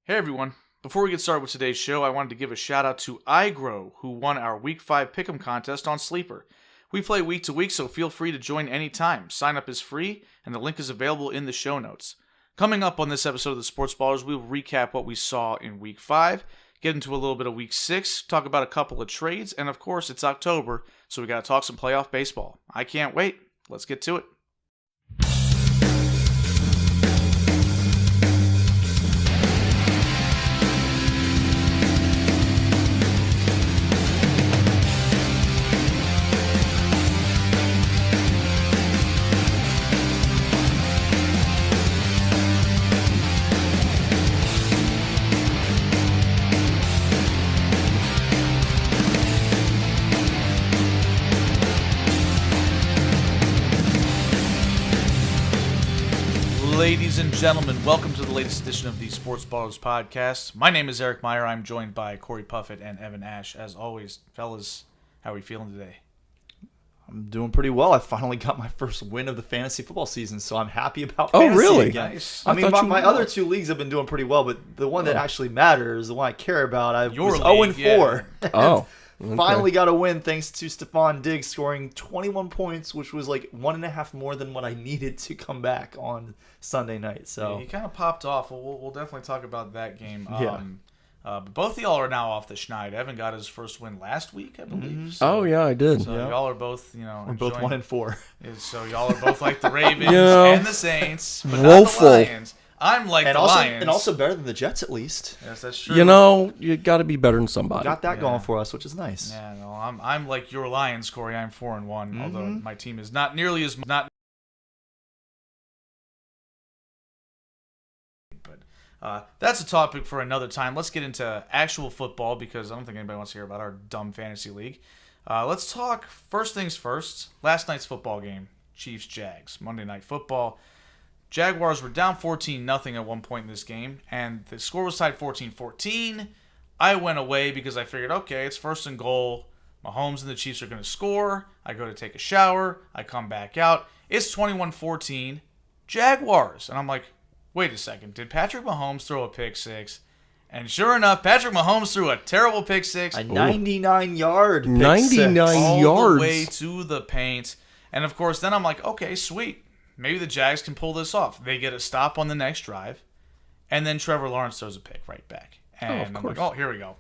Hey everyone, before we get started with today's show, I wanted to give a shout out to iGrow, who won our Week 5 Pick'em contest on Sleeper. We play week to week, so feel free to join anytime. Sign up is free, and the link is available in the show notes. Coming up on this episode of the Sports Ballers, we will recap what we saw in Week 5, get into a little bit of Week 6, talk about a couple of trades, and of course, it's October, so we got to talk some playoff baseball. I can't wait. Let's get to it. Ladies and gentlemen, welcome to the latest edition of the Sports Ballers podcast. My name is Eric Meyer. I'm joined by Corey Puffett and Evan Ash. As always, fellas, how are we feeling today? I'm doing pretty well. I finally got my first win of the fantasy football season, so I'm happy about fantasy really? again. Nice. I mean, my other two leagues have been doing pretty well, but the one that actually matters, the one I care about, I was 0-4. Yeah. Oh. Okay. Finally got a win thanks to Stephon Diggs scoring 21 points, which was like 1.5 more than what I needed to come back on Sunday night. So Yeah, he kind of popped off. We'll definitely talk about that game. Yeah. But both of y'all are now off the schneid. Evan got his first win last week, I believe. So, Oh yeah, I did. So y'all are both, we're both 1-4. So y'all are both like the Ravens Yeah. and the Saints, but Woeful. not the Lions. I'm like And the also, Lions. and also better than the Jets at least. Yes, that's true. You know, you got to be better than somebody. Got that Yeah. going for us, which is nice. Yeah, no, I'm like your Lions, Corey. I'm 4-1, although Mhm. my team is not nearly as not. But that's a topic for another time. Let's get into actual football because I don't think anybody wants to hear about our dumb fantasy league. Let's talk first things first. Last night's football game, Chiefs-Jags, Monday Night Football. Jaguars were down 14-0 at one point in this game, and the score was tied 14-14. I went away because I figured, okay, it's first and goal. Mahomes and the Chiefs are going to score. I go to take a shower. I come back out. It's 21-14, Jaguars. And I'm like, wait a second. Did Patrick Mahomes throw a pick six? And sure enough, Patrick Mahomes threw a terrible pick six. A 99-yard pick 99 six. all yards. the way to the paint. And of course, then I'm like, okay, sweet. Maybe the Jags can pull this off. They get a stop on the next drive, and then Trevor Lawrence throws a pick right back. And of I'm like, course. oh, here we go.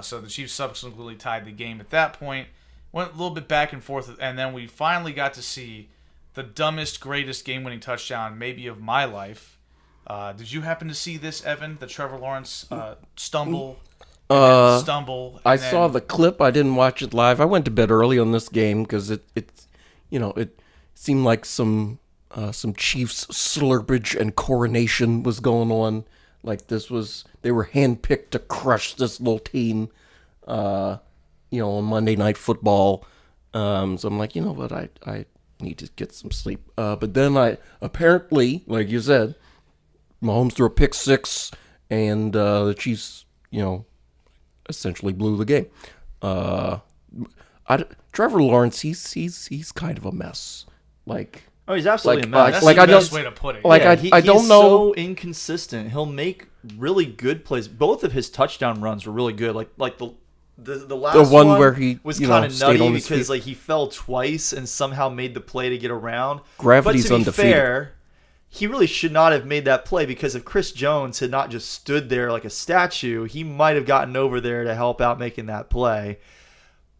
So the Chiefs subsequently tied the game at that point. Went a little bit back and forth, and then we finally got to see the dumbest, greatest game-winning touchdown maybe of my life. Did you happen to see this, Evan? The Trevor Lawrence stumble? Stumble. I and then- saw the clip. I didn't watch it live. I went to bed early on this game because it seemed like some Chiefs slurpage and coronation was going on. Like they were handpicked to crush this little team, on Monday Night Football. So I'm like, you know what, I need to get some sleep. But then I apparently, like you said, Mahomes threw a pick six, and the Chiefs, essentially blew the game. Trevor Lawrence, he's kind of a mess. Oh, he's absolutely a mess. That's I the don't- best way to put it. I don't he's know. so inconsistent. He'll make really good plays. Both of his touchdown runs were really good. Like the last one where he, was you know, kind of stayed nutty on his because feet. he fell twice and somehow made the play to get around. Gravity's but to be undefeated. fair, he really should not have made that play because if Chris Jones had not just stood there like a statue, he might have gotten over there to help out making that play.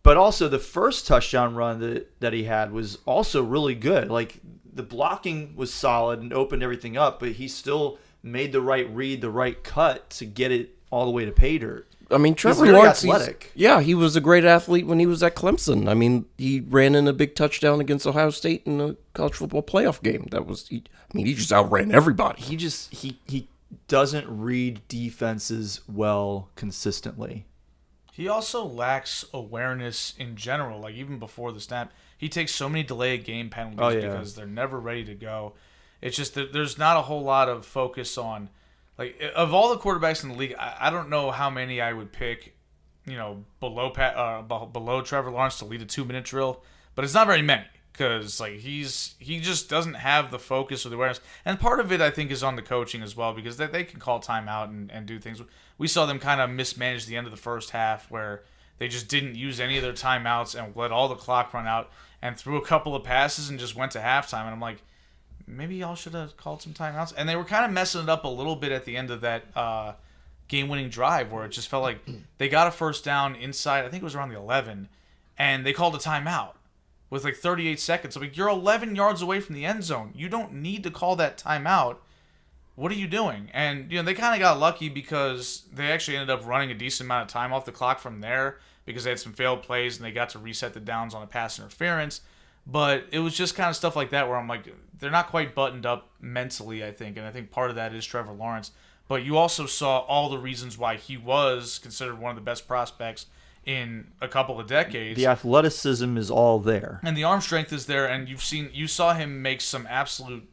But also the first touchdown run that he had was also really good. Like the blocking was solid and opened everything up, but he still made the right read, the right cut to get it all the way to pay dirt. I mean, Trevor very Lawrence, athletic. he was a great athlete when he was at Clemson. I mean, he ran in a big touchdown against Ohio State in a college football playoff game. He just outran everybody. He doesn't read defenses well consistently. He also lacks awareness in general. Like, even before the snap, he takes so many delay of game penalties because they're never ready to go. It's just that there's not a whole lot of focus on, like, of all the quarterbacks in the league, I don't know how many I would pick, below Trevor Lawrence to lead a 2-minute drill, but it's not very many because like he just doesn't have the focus or the awareness. And part of it, I think, is on the coaching as well, because they can call timeout and do things. We saw them kind of mismanage the end of the first half where they just didn't use any of their timeouts and let all the clock run out and threw a couple of passes and just went to halftime. And I'm like, maybe y'all should have called some timeouts. And they were kind of messing it up a little bit at the end of that game-winning drive where it just felt like they got a first down inside, I think it was around the 11, and they called a timeout with like 38 seconds. So like, you're 11 yards away from the end zone. You don't need to call that timeout. What are you doing? And they kind of got lucky because they actually ended up running a decent amount of time off the clock from there because they had some failed plays and they got to reset the downs on a pass interference. But it was just kind of stuff like that where I'm like, they're not quite buttoned up mentally, I think. And I think part of that is Trevor Lawrence. But you also saw all the reasons why he was considered one of the best prospects in a couple of decades. The athleticism is all there. And the arm strength is there. And you saw him make some absolute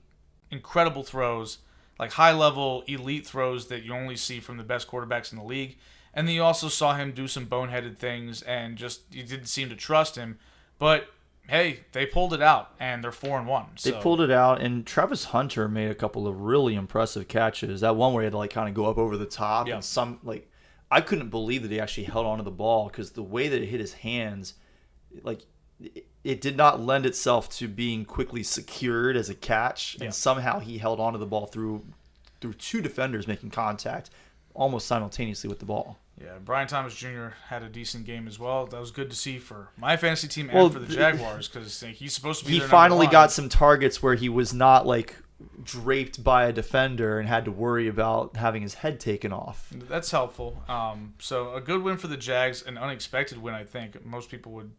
incredible throws, like high-level elite throws that you only see from the best quarterbacks in the league. And then you also saw him do some boneheaded things and just you didn't seem to trust him. But hey, they pulled it out, and they're 4-1. They pulled it out, and Travis Hunter made a couple of really impressive catches. That one where he had to like kind of go up over the top, and some like I couldn't believe that he actually held onto the ball because the way that it hit his hands, like it did not lend itself to being quickly secured as a catch, and somehow he held onto the ball through two defenders making contact almost simultaneously with the ball. Yeah, Brian Thomas Jr. had a decent game as well. That was good to see for my fantasy team and for the Jaguars because he's supposed to be. He their finally got some targets where he was not like draped by a defender and had to worry about having his head taken off. That's helpful. So a good win for the Jags, an unexpected win. I think most people would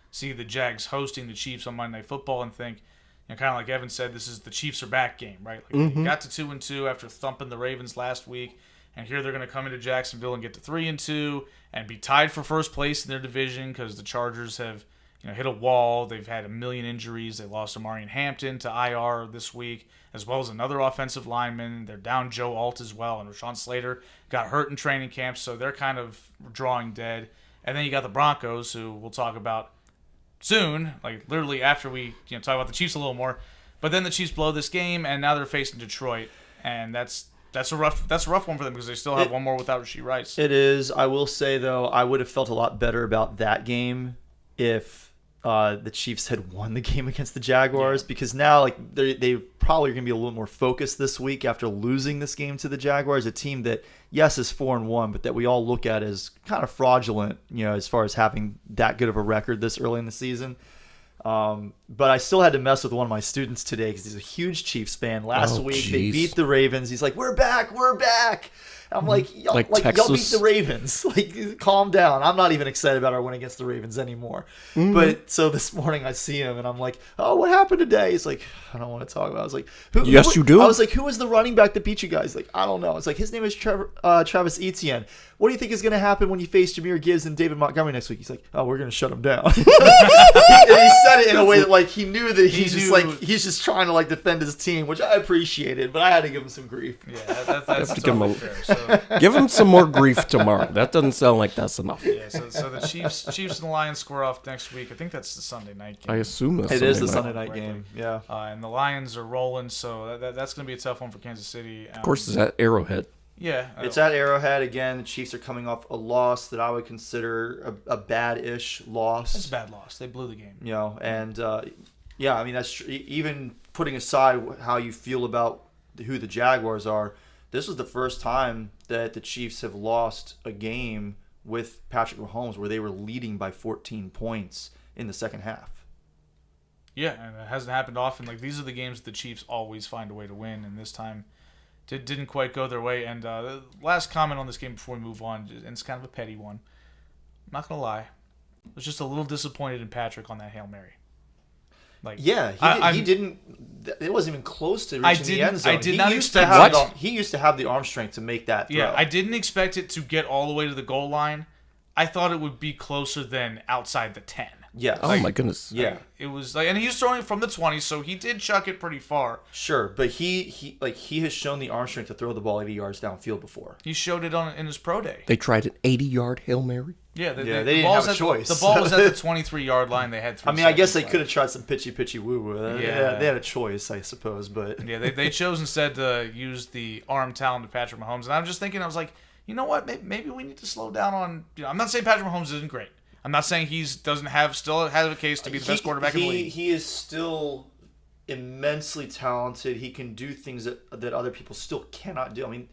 see the Jags hosting the Chiefs on Monday Night Football and think, kind of like Evan said, this is the Chiefs are back game, right? Like they got to 2-2 after thumping the Ravens last week. And here they're going to come into Jacksonville and get to 3-2 and be tied for first place in their division because the Chargers have hit a wall. They've had a million injuries. They lost Amarian Hampton to IR this week, as well as another offensive lineman. They're down Joe Alt as well, and Rashawn Slater got hurt in training camp, so they're kind of drawing dead. And then you got the Broncos, who we'll talk about soon, like literally after we talk about the Chiefs a little more. But then the Chiefs blow this game, and now they're facing Detroit, and that's a rough one for them because they still have one more without Rashee Rice. It is. I will say, though, I would have felt a lot better about that game if the Chiefs had won the game against the Jaguars because now like they probably are going to be a little more focused this week after losing this game to the Jaguars, a team that, yes, is 4-1, but that we all look at as kind of fraudulent, as far as having that good of a record this early in the season. But I still had to mess with one of my students today because he's a huge Chiefs fan. Last week they beat the Ravens. He's like, "We're back, we're back." I'm like, y'all beat the Ravens. Like, calm down. I'm not even excited about our win against the Ravens anymore. But so this morning I see him and I'm like, "Oh, what happened today?" He's like, "I don't want to talk about it." I was like, Yes, you do. I was like, "Who was the running back that beat you guys?" Like, I don't know. It's like, his name is Travis Etienne. What do you think is going to happen when you face Jahmyr Gibbs and David Montgomery next week? He's like, "Oh, we're going to shut him down." And he said it in a way that like he knew that he's just trying to like defend his team, which I appreciated, but I had to give him some grief. Yeah, that's totally fair. So. Give him some more grief tomorrow. That doesn't sound like that's enough. Yeah, so the Chiefs and the Lions square off next week. I think that's the Sunday night game. I assume that's it is the Sunday night game. Yeah, and the Lions are rolling, so that's going to be a tough one for Kansas City. Of course, it's at Arrowhead. Yeah, it's at Arrowhead again. The Chiefs are coming off a loss that I would consider a bad-ish loss. It's a bad loss. They blew the game. And I mean that's even putting aside how you feel about who the Jaguars are. This was the first time that the Chiefs have lost a game with Patrick Mahomes where they were leading by 14 points in the second half. Yeah, and it hasn't happened often. Like, these are the games that the Chiefs always find a way to win, and this time didn't quite go their way. And the last comment on this game before we move on, and it's kind of a petty one. I'm not going to lie. I was just a little disappointed in Patrick on that Hail Mary. Like, he didn't. It wasn't even close to reaching the end zone. I did not expect He used to have the arm strength to make that throw. Yeah, I didn't expect it to get all the way to the goal line. I thought it would be closer than outside the 10. Yes. Oh my goodness. Yeah. It was like, and he was throwing it from the 20, so he did chuck it pretty far. Sure, but he has shown the arm strength to throw the ball 80 yards downfield before. He showed it in his pro day. They tried an 80-yard Hail Mary. Yeah, they didn't have a choice. The ball was at the 23-yard line. They had 3 I mean, I guess they seconds could have tried some pitchy woo-woo. Yeah. They had a choice, I suppose, but... Yeah, they chose instead to use the arm talent of Patrick Mahomes. And I'm just thinking, I was like, you know what? Maybe we need to slow down on... I'm not saying Patrick Mahomes isn't great. I'm not saying he still has a case to be the best quarterback in the league. He is still immensely talented. He can do things that other people still cannot do. I mean,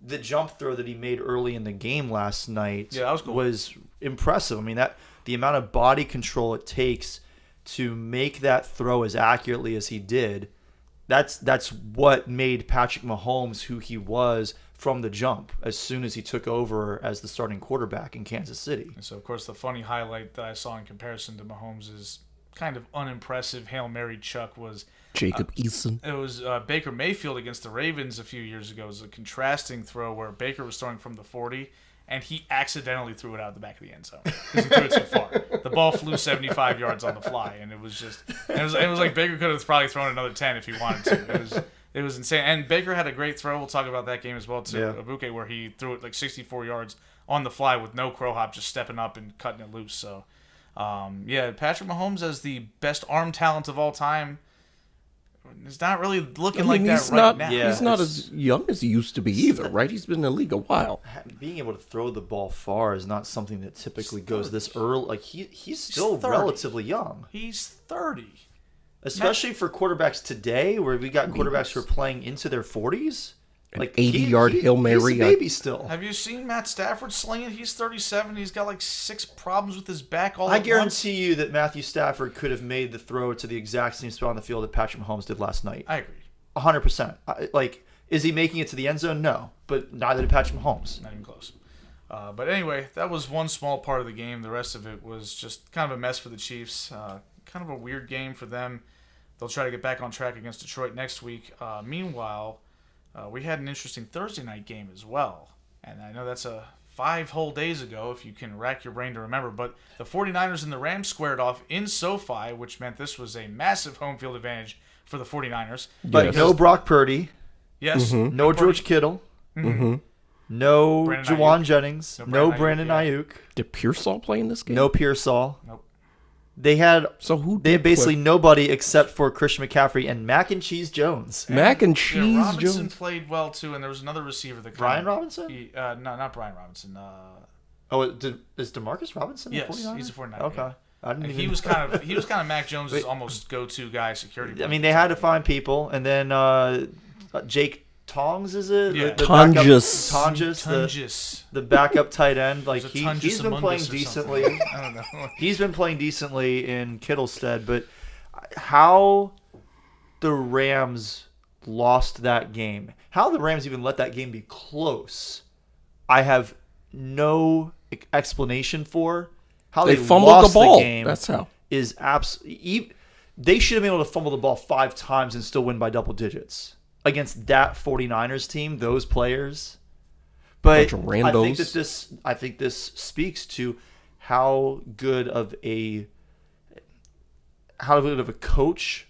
the jump throw that he made early in the game last night that was cool. Was impressive. I mean, that the amount of body control it takes to make that throw as accurately as he did, that's what made Patrick Mahomes who he was from the jump as soon as he took over as the starting quarterback in Kansas City. And so, of course, the funny highlight that I saw in comparison to Mahomes' kind of unimpressive Hail Mary chuck was Jacob Eason. It was Baker Mayfield against the Ravens a few years ago. It was a contrasting throw where Baker was throwing from the 40, and he accidentally threw it out the back of the end zone because he threw it too far. The ball flew 75 yards on the fly, and it was like Baker could have probably thrown another 10 if he wanted to. It was insane. And Baker had a great throw. We'll talk about that game as well, too. Yeah. Abuke, where he threw it like 64 yards on the fly with no crow hop, just stepping up and cutting it loose. So, Patrick Mahomes as the best arm talent of all time is not really looking like that right now. Yeah, he's not as young as he used to be either, right? He's been in the league a while. Being able to throw the ball far is not something that typically goes this early. Like he's still 30. relatively young. He's 30. Especially for quarterbacks today, where we got quarterbacks who are playing into their 40s. Like 80-yard Hail Mary. He's a baby still. Have you seen Matt Stafford sling it? He's 37. He's got like 6 problems with his back all I at guarantee you that Matthew Stafford could have made the throw to the exact same spot on the field that Patrick Mahomes did last night. I agree. 100%. Like, is he making it to the end zone? No. But neither did Patrick Mahomes. Not even close. But anyway, that was one small part of the game. The rest of it was just kind of a mess for the Chiefs. Kind of a weird game for them. They'll try to get back on track against Detroit next week. Meanwhile, we had an interesting Thursday night game as well. And I know that's 5 whole days ago, if you can rack your brain to remember. But the 49ers and the Rams squared off in SoFi, which meant this was a massive home field advantage for the 49ers. But no Brock Purdy. Yes. Mm-hmm. No George Kittle. Mm-hmm. No Brandon Jawan Ayuk. Jennings. No Brandon Ayuk, Ayuk. Did Pearsall play in this game? No Pearsall. Nope. They had They had basically nobody except for Christian McCaffrey and Mac and Cheese Jones. Mac and Cheese Robinson Jones played well too, and there was another receiver that Brian Robinson? No, not Brian Robinson. Is DeMarcus Robinson? Yes, 49er? he's a 49er. Okay. Yeah. I didn't even He was kind of Mac Jones' almost go-to guy, security. I mean, they had to find people, and then Jake Tongs, is it? Yeah. Tonjes. Tonjes. The backup tight end. Like Was it he's been Tonjes playing Amungus or decently. something? I don't know. He's been playing decently in Kittle's stead, but how the Rams lost that game, how the Rams even let that game be close, I have no explanation for. How they fumbled lost the ball. game That's how. is absolutely. They should have been able to fumble the ball 5 times and still win by double digits against that 49ers team, those players. But Bunch of randos. I think this speaks to how good of a coach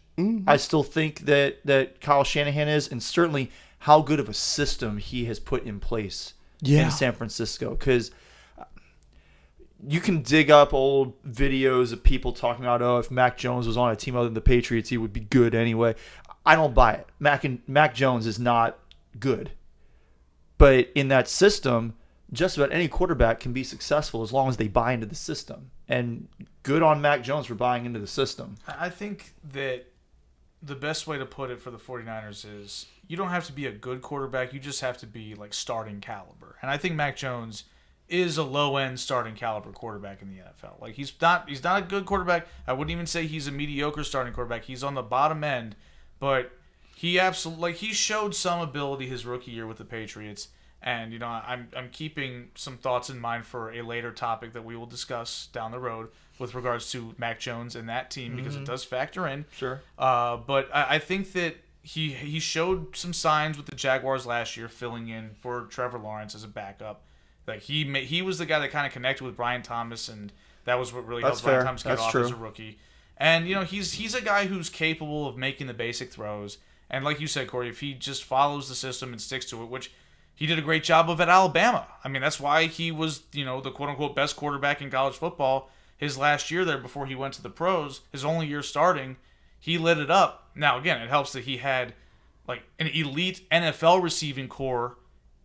I still think that Kyle Shanahan is, and certainly how good of a system he has put in place in San Francisco. Because you can dig up old videos of people talking about, if Mac Jones was on a team other than the Patriots, he would be good anyway. I don't buy it. Mac Jones is not good. But in that system, just about any quarterback can be successful as long as they buy into the system. And good on Mac Jones for buying into the system. I think that the best way to put it for the 49ers is you don't have to be a good quarterback. You just have to be like starting caliber. And I think Mac Jones is a low-end starting caliber quarterback in the NFL. Like he's not a good quarterback. I wouldn't even say he's a mediocre starting quarterback. He's on the bottom end, but he showed some ability his rookie year with the Patriots. And I'm keeping some thoughts in mind for a later topic that we will discuss down the road with regards to Mac Jones and that team because it does factor in. Sure. But I think that he showed some signs with the Jaguars last year, filling in for Trevor Lawrence as a backup. Like he was the guy that kind of connected with Brian Thomas, and that was what really helped Brian Thomas get off as a rookie. And he's a guy who's capable of making the basic throws. And like you said, Corey, if he just follows the system and sticks to it, which he did a great job of at Alabama. I mean, that's why he was, the quote-unquote best quarterback in college football his last year there before he went to the pros. His only year starting, he lit it up. Now, again, it helps that he had like an elite NFL receiving core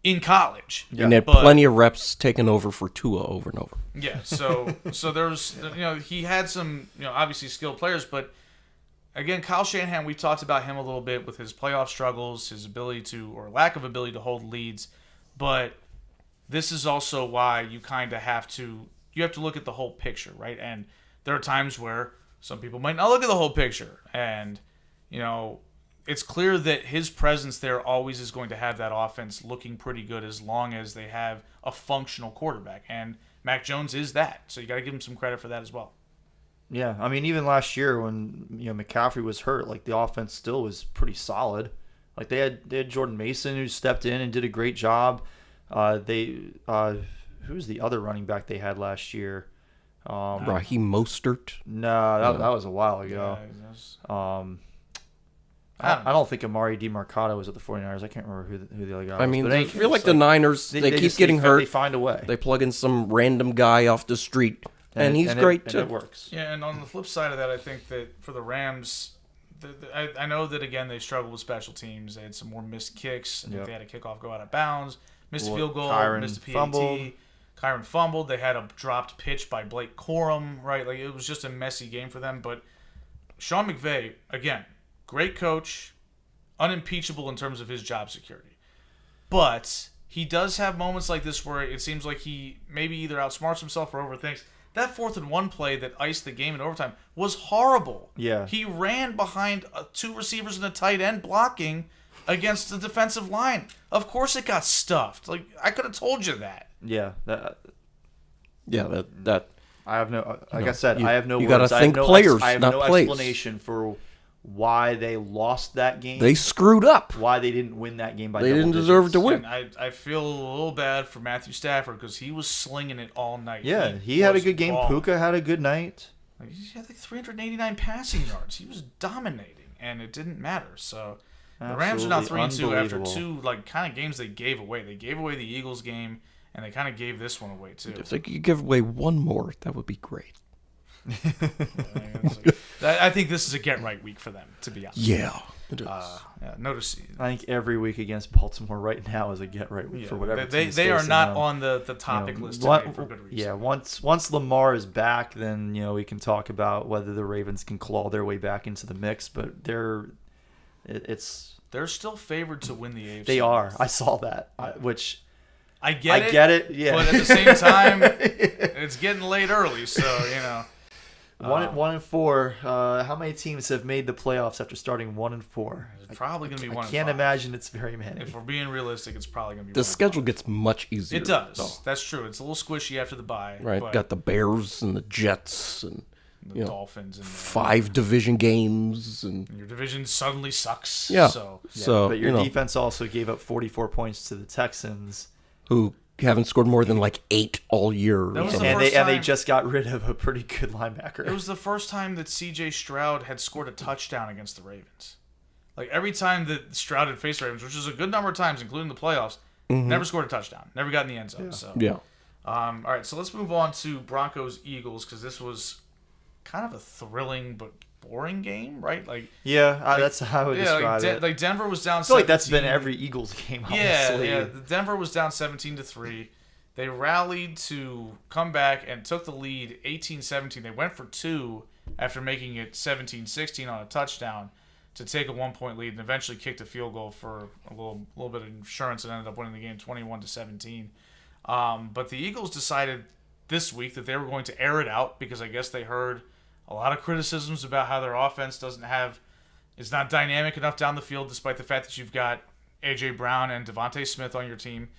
in college. And had plenty of reps taken over for Tua over and over. Yeah, so there's, he had some, obviously skilled players, but again, Kyle Shanahan, we talked about him a little bit with his playoff struggles, his ability to, or lack of ability to hold leads. But this is also why you kind of have to look at the whole picture, right? And there are times where some people might not look at the whole picture. And, it's clear that his presence there always is going to have that offense looking pretty good as long as they have a functional quarterback. And Mac Jones is that. So you got to give him some credit for that as well. Yeah, I mean, even last year when McCaffrey was hurt, like the offense still was pretty solid. Like they had Jordan Mason who stepped in and did a great job. Who's the other running back they had last year? Raheem Mostert. No, that was a while ago. I don't think Amari DiMercato was at the 49ers. I can't remember who the other guy was. I mean, But I feel like the Niners, they keep getting hurt. They find a way. They plug in some random guy off the street, and he's great too. And it works. Yeah, and on the flip side of that, I think that for the Rams, I know that, again, they struggled with special teams. They had some more missed kicks. I think they had a kickoff go out of bounds. Missed a field goal. Missed a PAT. Fumbled. Kyron fumbled. They had a dropped pitch by Blake Corum, right? Like, it was just a messy game for them. But Sean McVay, again, great coach, unimpeachable in terms of his job security. But he does have moments like this where it seems like he maybe either outsmarts himself or overthinks. That 4th and 1 play that iced the game in overtime was horrible. Yeah. He ran behind 2 receivers and a tight end blocking against the defensive line. Of course it got stuffed. Like, I could have told you that. Yeah. That I have no. Like I said, I have no. You words. got to think players, I have not no plays. explanation for why they lost that game. They screwed up. Why they didn't win that game by They double didn't digits. deserve to win. And I feel a little bad for Matthew Stafford because he was slinging it all night. Yeah, he had a good game. balling. Puka had a good night. Like, he had like 389 passing yards. He was dominating, and it didn't matter. So the Rams are now 3-2 after 2 kind of games they gave away. They gave away the Eagles game, and they kind of gave this one away too. If they could give away one more, that would be great. I think this is a get-right week for them, to be honest. Yeah, it is. Notice. I think every week against Baltimore right now is a get right week for whatever. They are not on the topic list today for good reason. Yeah, once Lamar is back, then we can talk about whether the Ravens can claw their way back into the mix. But they're still favored to win the AFC. They are. I saw that, which. I get it. Yeah. But at the same time, it's getting late early, so 1-4. How many teams have made the playoffs after starting 1-4? It's probably going to be 1-5. I can't imagine it's very many. If we're being realistic, it's probably going to be. The schedule gets much easier. It does. though. That's true. It's a little squishy after the bye. Right. But Got the Bears and the Jets and the Dolphins and 5 division games and your division suddenly sucks. Yeah. So but your defense also gave up 44 points to the Texans, who haven't scored more than 8 all year. That was the and first they time- just got rid of a pretty good linebacker. it was the first time that C.J. Stroud had scored a touchdown against the Ravens. Like, every time that Stroud had faced the Ravens, which is a good number of times, including the playoffs, never scored a touchdown. Never got in the end zone. So Yeah. all right, so let's move on to Broncos-Eagles because this was kind of a thrilling but boring game, right? That's how I would describe it. Denver was down 17. I feel like that's been every Eagles game, honestly. Yeah. Denver was down 17-3. They rallied to come back and took the lead 18-17. They went for 2 after making it 17-16 on a touchdown to take a 1-point lead and eventually kicked a field goal for a little bit of insurance and ended up winning the game 21-17. But the Eagles decided this week that they were going to air it out because I guess they heard a lot of criticisms about how their offense is not dynamic enough down the field despite the fact that you've got A.J. Brown and Devontae Smith on your team.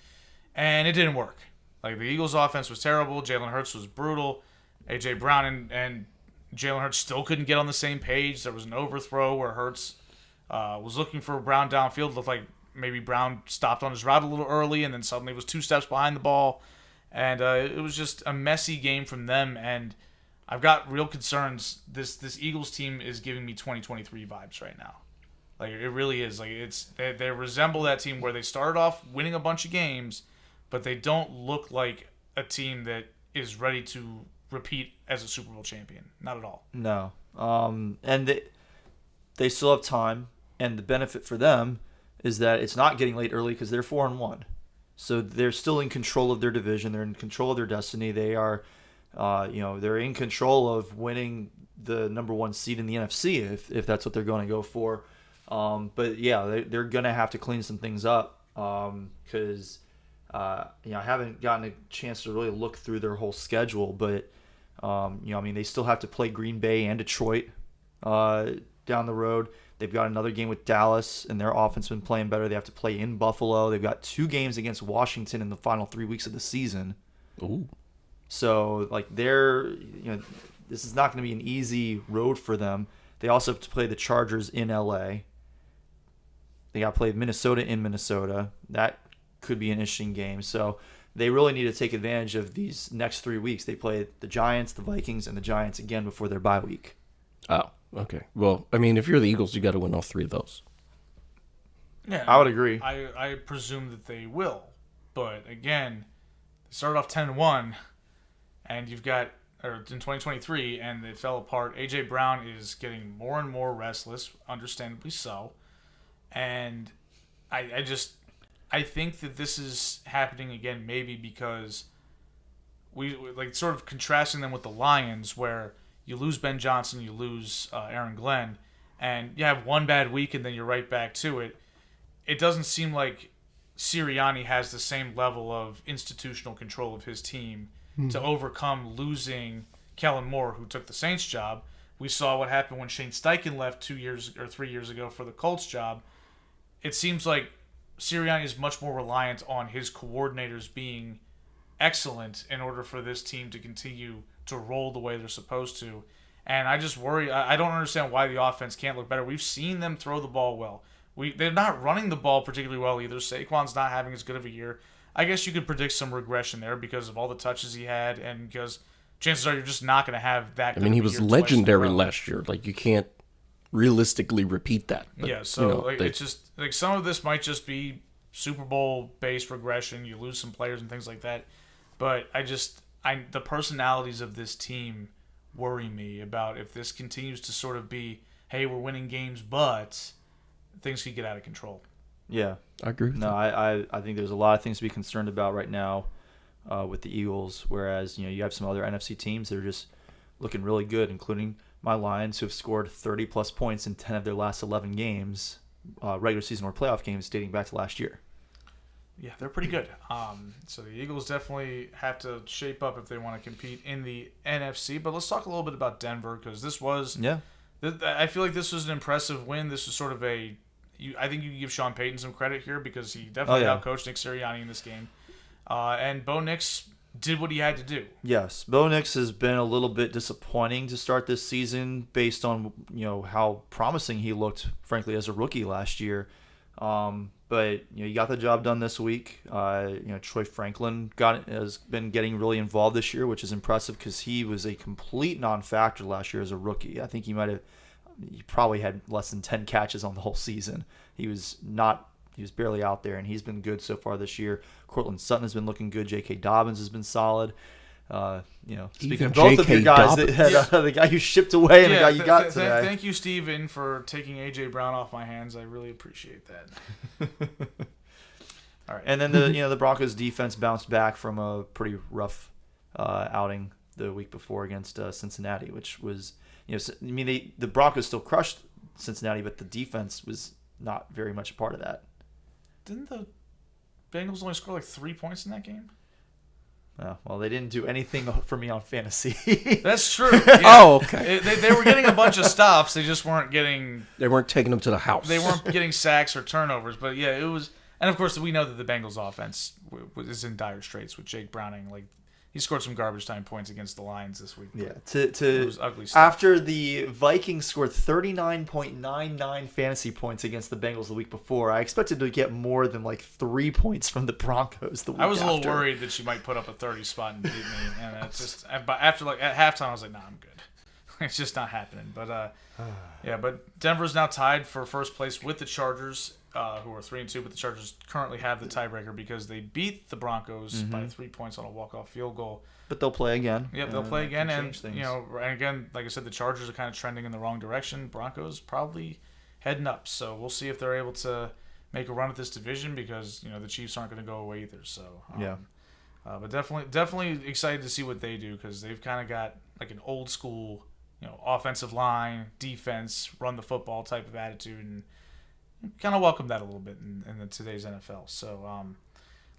And it didn't work. Like, the Eagles' offense was terrible. Jalen Hurts was brutal. A.J. Brown and Jalen Hurts still couldn't get on the same page. There was an overthrow where Hurts was looking for Brown downfield. Looked like maybe Brown stopped on his route a little early and then suddenly was 2 steps behind the ball. And it was just a messy game from them. And I've got real concerns. This Eagles team is giving me 2023 vibes right now. Like it really is. Like they resemble that team where they started off winning a bunch of games, but they don't look like a team that is ready to repeat as a Super Bowl champion. Not at all. No. And they still have time, and the benefit for them is that it's not getting late early because they're 4-1. So they're still in control of their division. They're in control of their destiny. They are, they're in control of winning the number 1 seed in the NFC if that's what they're going to go for. But yeah, they're going to have to clean some things up because I haven't gotten a chance to really look through their whole schedule. But they still have to play Green Bay and Detroit down the road. They've got another game with Dallas, and their offense has been playing better. They have to play in Buffalo. They've got 2 games against Washington in the final 3 weeks of the season. Ooh. So, this is not going to be an easy road for them. They also have to play the Chargers in L.A. They got to play Minnesota in Minnesota. That could be an interesting game. So, they really need to take advantage of these next 3 weeks. They play the Giants, the Vikings, and the Giants again before their bye week. Oh. Okay. Well, I mean, if you're the Eagles, you got to win all 3 of those. Yeah, I would agree. I presume that they will, but again, they started off 10-1, and in 2023, and they fell apart. AJ Brown is getting more and more restless, understandably so, and I think that this is happening again, maybe because we like sort of contrasting them with the Lions, where you lose Ben Johnson, you lose Aaron Glenn, and you have one bad week and then you're right back to it. It doesn't seem like Sirianni has the same level of institutional control of his team to overcome losing Kellen Moore, who took the Saints job. We saw what happened when Shane Steichen left 2 years or 3 years ago for the Colts job. It seems like Sirianni is much more reliant on his coordinators being excellent in order for this team to continue to roll the way they're supposed to. And I just worry. I don't understand why the offense can't look better. We've seen them throw the ball well. They're not running the ball particularly well either. Saquon's not having as good of a year. I guess you could predict some regression there because of all the touches he had, and because chances are you're just not going to have that. I mean, he was legendary last year. Like, you can't realistically repeat that. But, yeah, so it's just like some of this might just be Super Bowl based regression. You lose some players and things like that. But the personalities of this team worry me about if this continues to sort of be, hey, we're winning games, but things could get out of control. Yeah. I agree with that. I think there's a lot of things to be concerned about right now with the Eagles, whereas you have some other NFC teams that are just looking really good, including my Lions, who have scored 30-plus points in 10 of their last 11 games, regular season or playoff games dating back to last year. Yeah, they're pretty good. So the Eagles definitely have to shape up if they want to compete in the NFC. But let's talk a little bit about Denver, because this was I feel like this was an impressive win. This was sort of I think you can give Sean Payton some credit here because he definitely outcoached Nick Sirianni in this game. And Bo Nix did what he had to do. Yes, Bo Nix has been a little bit disappointing to start this season based on how promising he looked, frankly, as a rookie last year. But he got the job done this week. Troy Franklin has been getting really involved this year, which is impressive because he was a complete non-factor last year as a rookie. I think he probably had less than 10 catches on the whole season. He was barely out there, and he's been good so far this year. Cortland Sutton has been looking good. J.K. Dobbins has been solid. Speaking of both of you guys, the guy you shipped away and the guy you got today. Thank you, Steven, for taking A.J. Brown off my hands. I really appreciate that. All right. And then the Broncos defense bounced back from a pretty rough outing the week before against Cincinnati, which was the Broncos still crushed Cincinnati, but the defense was not very much a part of that. Didn't the Bengals only score like 3 points in that game? Oh, well, they didn't do anything for me on fantasy. That's true. Yeah. Oh, okay. They were getting a bunch of stops. They just weren't getting. They weren't taking them to the house. They weren't getting sacks or turnovers. But yeah, it was. And of course, we know that the Bengals offense is in dire straits with Jake Browning. Like, he scored some garbage time points against the Lions this week. Yeah, it was ugly stuff. After the Vikings scored 39.99 fantasy points against the Bengals the week before, I expected to get more than like 3 points from the Broncos the week I was after. A little worried that she might put up a 30 spot and beat me, and it's just. But after at halftime, I was like, nah, I'm good. It's just not happening. But but Denver's now tied for first place with the Chargers, who are 3-2. But the Chargers currently have the tiebreaker because they beat the Broncos by 3 points on a walk-off field goal. But they'll play again. Yep, they'll play again, and things. and again, like I said, the Chargers are kind of trending in the wrong direction. Broncos probably heading up. So we'll see if they're able to make a run at this division because the Chiefs aren't going to go away either. So but definitely excited to see what they do because they've kind of got like an old school, offensive line, defense, run the football type of attitude, and kind of welcome that a little bit in today's NFL. So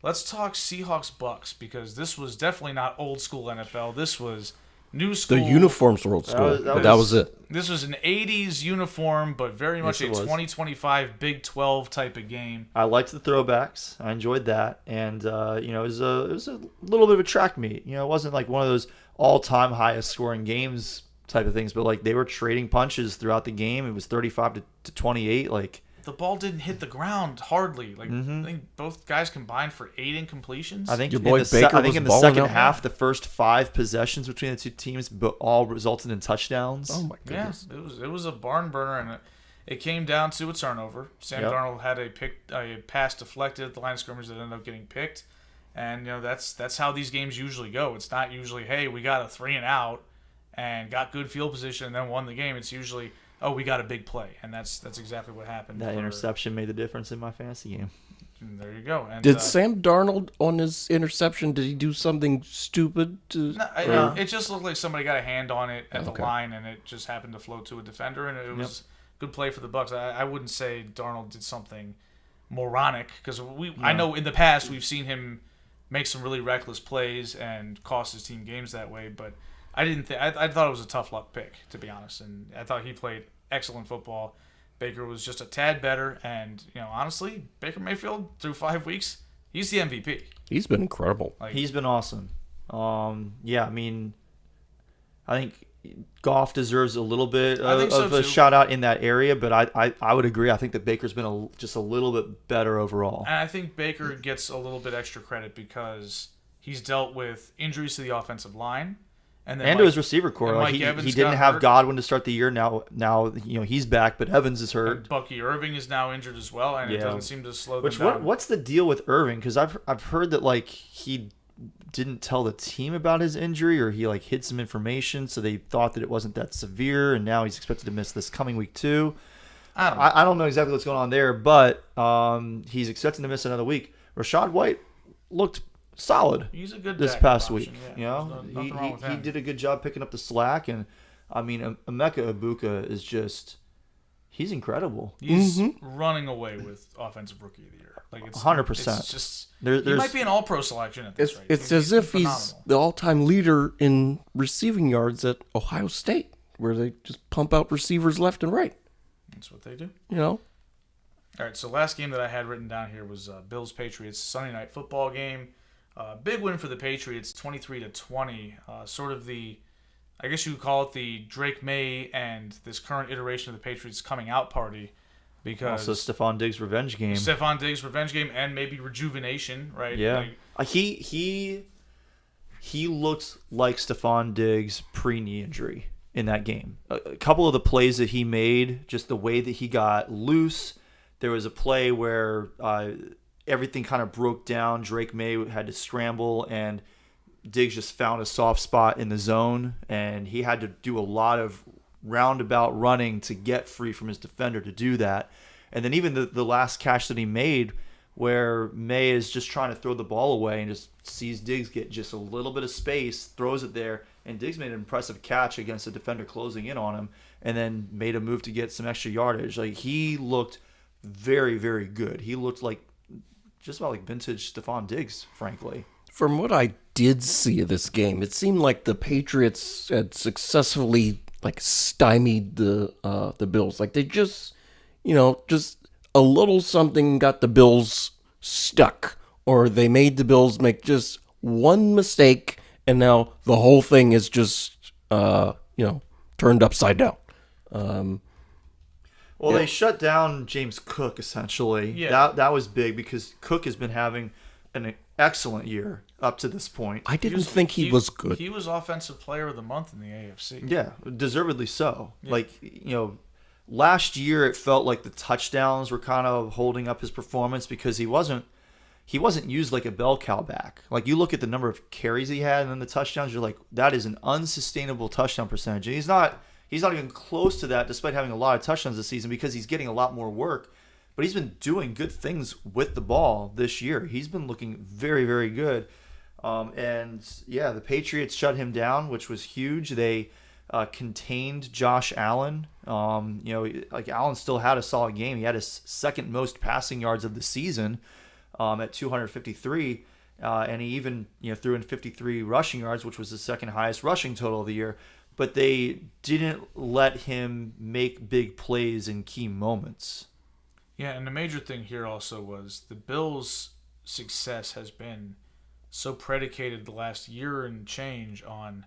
let's talk Seahawks Bucks because this was definitely not old school NFL. This was new school. The uniforms were old school. That was it. This was an 80s uniform, but very much a 2025 Big 12 type of game. I liked the throwbacks. I enjoyed that. And, it was a little bit of a track meet. It wasn't like one of those all-time highest scoring games type of things, but like they were trading punches throughout the game. It was 35 to 28. Like the ball didn't hit the ground hardly. Like I think both guys combined for 8 incompletions. I think your boy Baker I think in the balling second out. half, the first 5 possessions between the two teams all resulted in touchdowns. Oh my goodness! Yeah, it was a barn burner, and it came down to a turnover. Sam Darnold had a pass deflected at the line of scrimmage that ended up getting picked, and that's how these games usually go. It's not usually, hey, we got a 3 and out and got good field position and then won the game. It's usually, oh, we got a big play, and that's exactly what happened. That interception made the difference in my fantasy game. And there you go. And, did Sam Darnold on his interception? Did he do something stupid? It just looked like somebody got a hand on it at the line, and it just happened to float to a defender, and it was good play for the Bucs. I wouldn't say Darnold did something moronic because I know in the past we've seen him make some really reckless plays and cost his team games that way, but I didn't think I thought it was a tough luck pick, to be honest, and I thought he played excellent football. Baker was just a tad better, and honestly, Baker Mayfield through 5 weeks, he's the MVP. He's been incredible. He's been awesome. I mean, I think Goff deserves a little bit of a shout out in that area, but I would agree. I think that Baker's been just a little bit better overall. And I think Baker gets a little bit extra credit because he's dealt with injuries to the offensive line. And to his receiver core. Like he didn't have hurt. Godwin to start the year. Now he's back, but Evans is hurt. And Bucky Irving is now injured as well, and it doesn't seem to slow them down. What's the deal with Irving? Because I've heard that like he didn't tell the team about his injury, or he like hid some information, so they thought that it wasn't that severe, and now he's expected to miss this coming week too. I don't know exactly what's going on there, but he's expecting to miss another week. Rashad White looked solid. He's a good this past week. Yeah. He did a good job picking up the slack, and I mean Emeka Ibuka is he's incredible. He's running away with offensive rookie of the year. Like it's 100%. It's just he might be an all-pro selection at this rate. It's as if he's the all-time leader in receiving yards at Ohio State, where they just pump out receivers left and right. That's what they do. All right, so last game that I had written down here was Bills-Patriots Sunday night football game. Big win for the Patriots, 23-20. Sort of I guess you would call it the Drake May and this current iteration of the Patriots coming out party. Because also Stephon Diggs' revenge game. And maybe rejuvenation, right? Yeah. He looked like Stephon Diggs pre-knee injury in that game. A couple of the plays that he made, just the way that he got loose. There was a play where everything kind of broke down. Drake May had to scramble, and Diggs just found a soft spot in the zone, and he had to do a lot of roundabout running to get free from his defender to do that. And then even the last catch that he made, where May is just trying to throw the ball away and just sees Diggs get just a little bit of space, throws it there, and Diggs made an impressive catch against a defender closing in on him, and then made a move to get some extra yardage. Like, he looked very, very good. He looked like just about like vintage Stephon Diggs, frankly. From what I did see of this game, it seemed like the Patriots had successfully stymied the Bills. Like they just a little something got the Bills stuck, or they made the Bills make just one mistake, and now the whole thing is just turned upside down. They shut down James Cook essentially. Yeah. That was big because Cook has been having an excellent year. up to this point. I didn't think he was good. He was Offensive Player of the Month in the AFC. Yeah, deservedly so. Yeah. Like, last year it felt like the touchdowns were kind of holding up his performance because he wasn't used like a bell cow back. Like, you look at the number of carries he had and then the touchdowns, you're like, that is an unsustainable touchdown percentage. And he's not even close to that despite having a lot of touchdowns this season because he's getting a lot more work. But he's been doing good things with the ball this year. He's been looking very, very good. And yeah, the Patriots shut him down, which was huge. They contained Josh Allen. Like, Allen still had a solid game. He had his second most passing yards of the season at 253. And he even threw in 53 rushing yards, which was the second highest rushing total of the year. But they didn't let him make big plays in key moments. Yeah, and the major thing here also was the Bills' success has been so predicated the last year and change on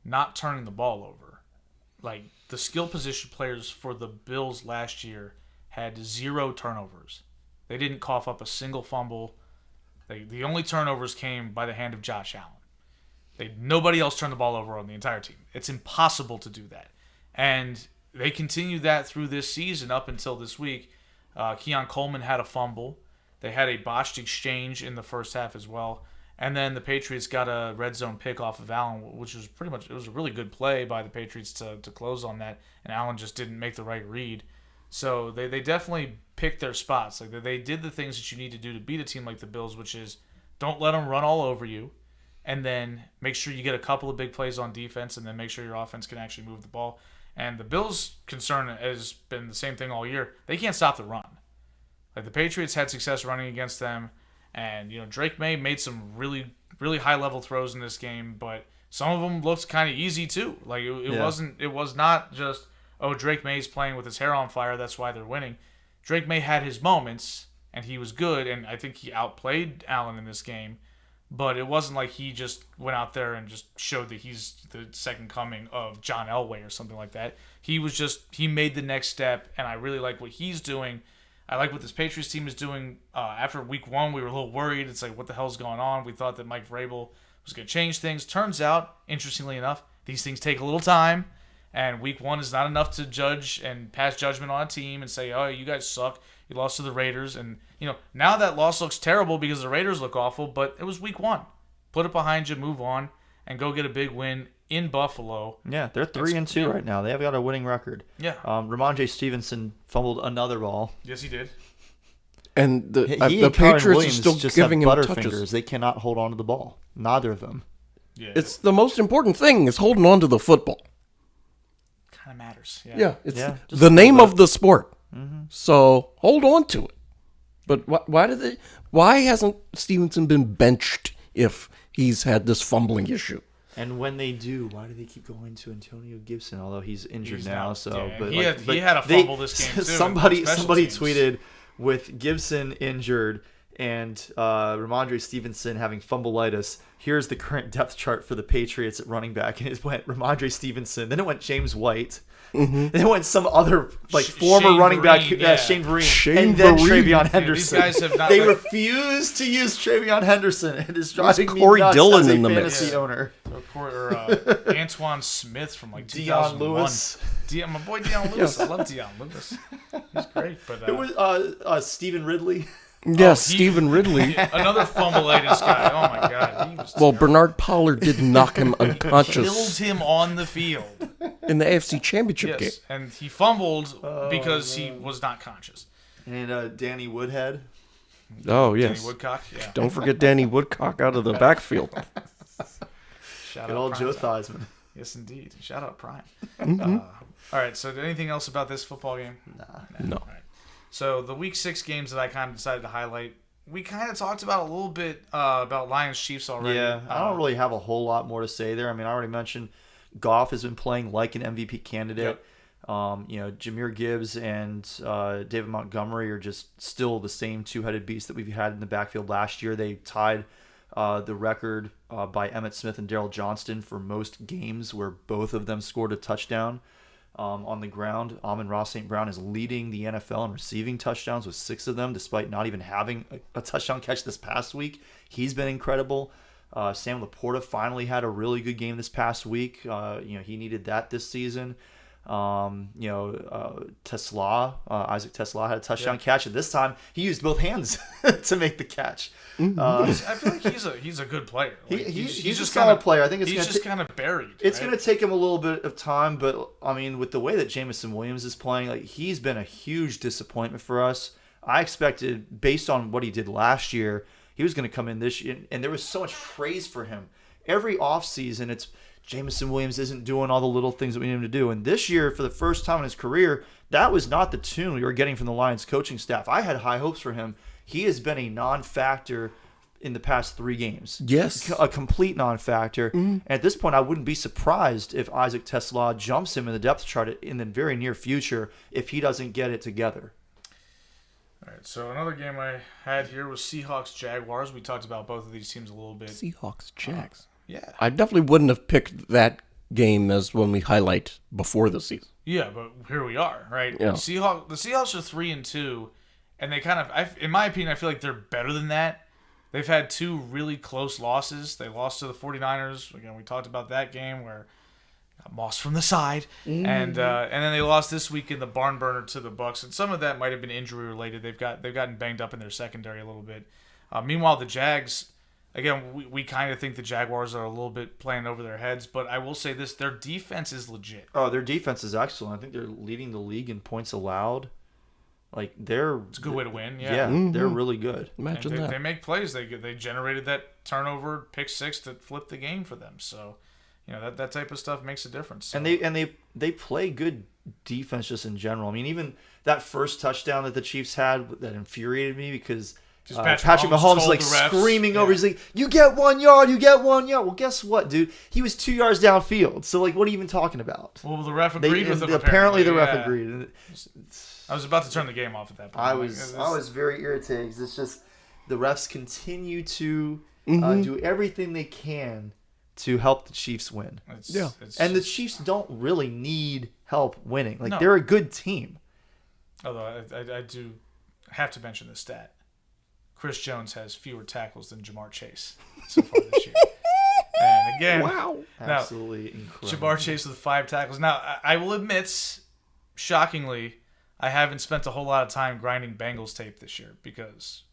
not turning the ball over. Like, the skill position players for the Bills last year had 0 turnovers. They didn't cough up a single fumble. The only turnovers came by the hand of Josh Allen. Nobody else turned the ball over on the entire team. It's impossible to do that. And they continued that through this season up until this week. Keon Coleman had a fumble. They had a botched exchange in the first half as well. And then the Patriots got a red zone pick off of Allen, which was it was a really good play by the Patriots to close on that. And Allen just didn't make the right read. So they definitely picked their spots. Like, they did the things that you need to do to beat a team like the Bills, which is don't let them run all over you. And then make sure you get a couple of big plays on defense, and then make sure your offense can actually move the ball. And the Bills' concern has been the same thing all year. They can't stop the run. Like, the Patriots had success running against them, and Drake May made some really, really high-level throws in this game, but some of them looked kind of easy too. Like, it was not just, Drake May's playing with his hair on fire, that's why they're winning. Drake May had his moments, and he was good, and I think he outplayed Allen in this game. But it wasn't like he just went out there and just showed that he's the second coming of John Elway or something like that. He made the next step, and I really like what he's doing. I like what this Patriots team is doing. After week 1, we were a little worried. It's like, what the hell's going on? We thought that Mike Vrabel was going to change things. Turns out, interestingly enough, these things take a little time, and week 1 is not enough to judge and pass judgment on a team and say, oh, you guys suck. You lost to the Raiders, and now that loss looks terrible because the Raiders look awful, but it was week 1. Put it behind you, move on, and go get a big win in Buffalo. Yeah, they're 3-2 right now. They have got a winning record. Yeah. Ramondre Stevenson fumbled another ball. Yes, he did. And the Kyron Patriots are Williams still just giving have him butterfingers. touches. They cannot hold on to the ball. Neither of them. Yeah. It's the most important thing is holding on to the football. Kind of matters. Yeah, it's just the name bit. of the sport. Mm-hmm. So hold on to it. But why hasn't Stevenson been benched if he's had this fumbling issue? And when they do, why do they keep going to Antonio Gibson? Although he's injured now, he had a fumble this game too. Somebody tweeted with Gibson injured and Ramondre Stevenson having fumbleitis. Here's the current depth chart for the Patriots at running back, and it went Ramondre Stevenson, then it went James White. Mm-hmm. Then it went some other former Shane running back, Vereen, Shane Vereen, and then TreVeyon Henderson. Yeah, these guys have not. They refuse to use TreVeyon Henderson. It is driving me Corey nuts Dillon as a in the fantasy mix. owner. Or Antoine Smith from like Dion 2001. Lewis. My boy Dion Lewis. I love Dion Lewis. He's great. But Who was Stephen Ridley? Yes, Stephen Ridley. Another fumbleitis guy. Oh my God. He was Well, Bernard Pollard did knock him unconscious killed him on the field. in the AFC Championship game. Yes, and he fumbled because he was not conscious. And Danny Woodhead. Oh, yes. Danny Woodcock. Yeah. Don't forget Danny Woodcock out of the backfield. Shout Good out old Prime Joe Time. Theismann. Yes, indeed. Shout out Prime. Mm-hmm. All right. So, anything else about this football game? No. All right. So the Week 6 games that I kind of decided to highlight, we kind of talked about a little bit about Lions Chiefs already. Yeah, I don't really have a whole lot more to say there. I mean, I already mentioned Goff has been playing like an MVP candidate. Yep. Jahmyr Gibbs and David Montgomery are just still the same two-headed beast that we've had in the backfield last year. They tied the record by Emmitt Smith and Darrell Johnston for most games where both of them scored a touchdown. On the ground, Amon-Ra St. Brown is leading the NFL in receiving touchdowns with 6 of them, despite not even having a touchdown catch this past week. He's been incredible. Sam Laporta finally had a really good game this past week. He needed that this season. Isaac Tesla had a touchdown catch, and this time he used both hands to make the catch. I feel like he's a good player. Like, he's just a solid player. I think he's just kind of buried. It's right? going to take him a little bit of time, but I mean, with the way that Jameson Williams is playing, like he's been a huge disappointment for us. I expected, based on what he did last year, he was going to come in this year, and there was so much praise for him. Every offseason, it's Jameson Williams isn't doing all the little things that we need him to do. And this year, for the first time in his career, that was not the tune we were getting from the Lions coaching staff. I had high hopes for him. He has been a non-factor in the past 3 games. Yes. A complete non-factor. And at this point, I wouldn't be surprised if Isaac Tesla jumps him in the depth chart in the very near future if he doesn't get it together. All right, so another game I had here was Seahawks-Jaguars. We talked about both of these teams a little bit. Seahawks, Jags. Yeah. I definitely wouldn't have picked that game as when we highlight before the season. Yeah, but here we are, right? Yeah. The Seahawks are 3-2, and they kind of, in my opinion, I feel like they're better than that. They've had 2 really close losses. They lost to the 49ers. Again, we talked about that game where got mossed from the side, and then they lost this week in the barn burner to the Bucs. And some of that might have been injury related. They've gotten banged up in their secondary a little bit. Meanwhile, the Jags, again, we kind of think the Jaguars are a little bit playing over their heads, but I will say this: their defense is legit. Oh, their defense is excellent. I think they're leading the league in points allowed. Like it's a good way to win. Yeah, they're really good. Imagine and that. they make plays. They generated that turnover pick 6 that flipped the game for them. So, that type of stuff makes a difference. So. And they play good defense just in general. I mean, even that first touchdown that the Chiefs had that infuriated me because Patrick Mahomes is like screaming over. He's like, "You get 1 yard, you get 1 yard." Well, guess what, dude? He was 2 yards downfield. So like, what are you even talking about? Well, the ref agreed with him. Apparently, the ref agreed. I was about to turn the game off at that point. I was very irritated because it's just the refs continue to do everything they can to help the Chiefs win. And the Chiefs don't really need help winning. Like they're a good team. Although I do have to mention the stat: Chris Jones has fewer tackles than Jamar Chase so far this year. And again, wow, absolutely incredible. Jamar Chase with 5 tackles. Now I will admit, shockingly, I haven't spent a whole lot of time grinding Bengals tape this year because,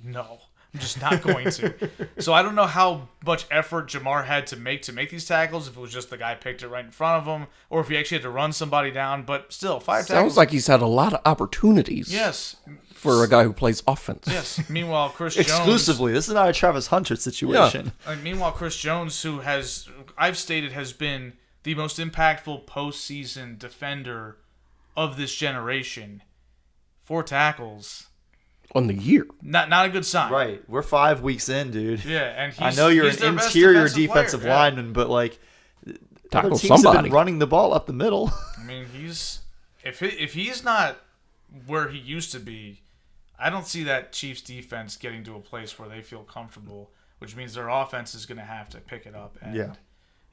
no, I'm just not going to. So I don't know how much effort Jamar had to make these tackles, if it was just the guy picked it right in front of him, or if he actually had to run somebody down. But still, 5 tackles. Sounds like he's had a lot of opportunities. Yes. For a guy who plays offense. Yes. Meanwhile, Chris Jones. Exclusively. This is not a Travis Hunter situation. Yeah. Meanwhile, Chris Jones, who I've stated has been the most impactful postseason defender of this generation, 4 tackles on the year. Not a good sign. Right. We're 5 weeks in, dude. Yeah, and I know you're an interior defensive lineman, but like tackle other teams somebody. have been running the ball up the middle. I mean, if he's not where he used to be, I don't see that Chiefs defense getting to a place where they feel comfortable, which means their offense is going to have to pick it up. And,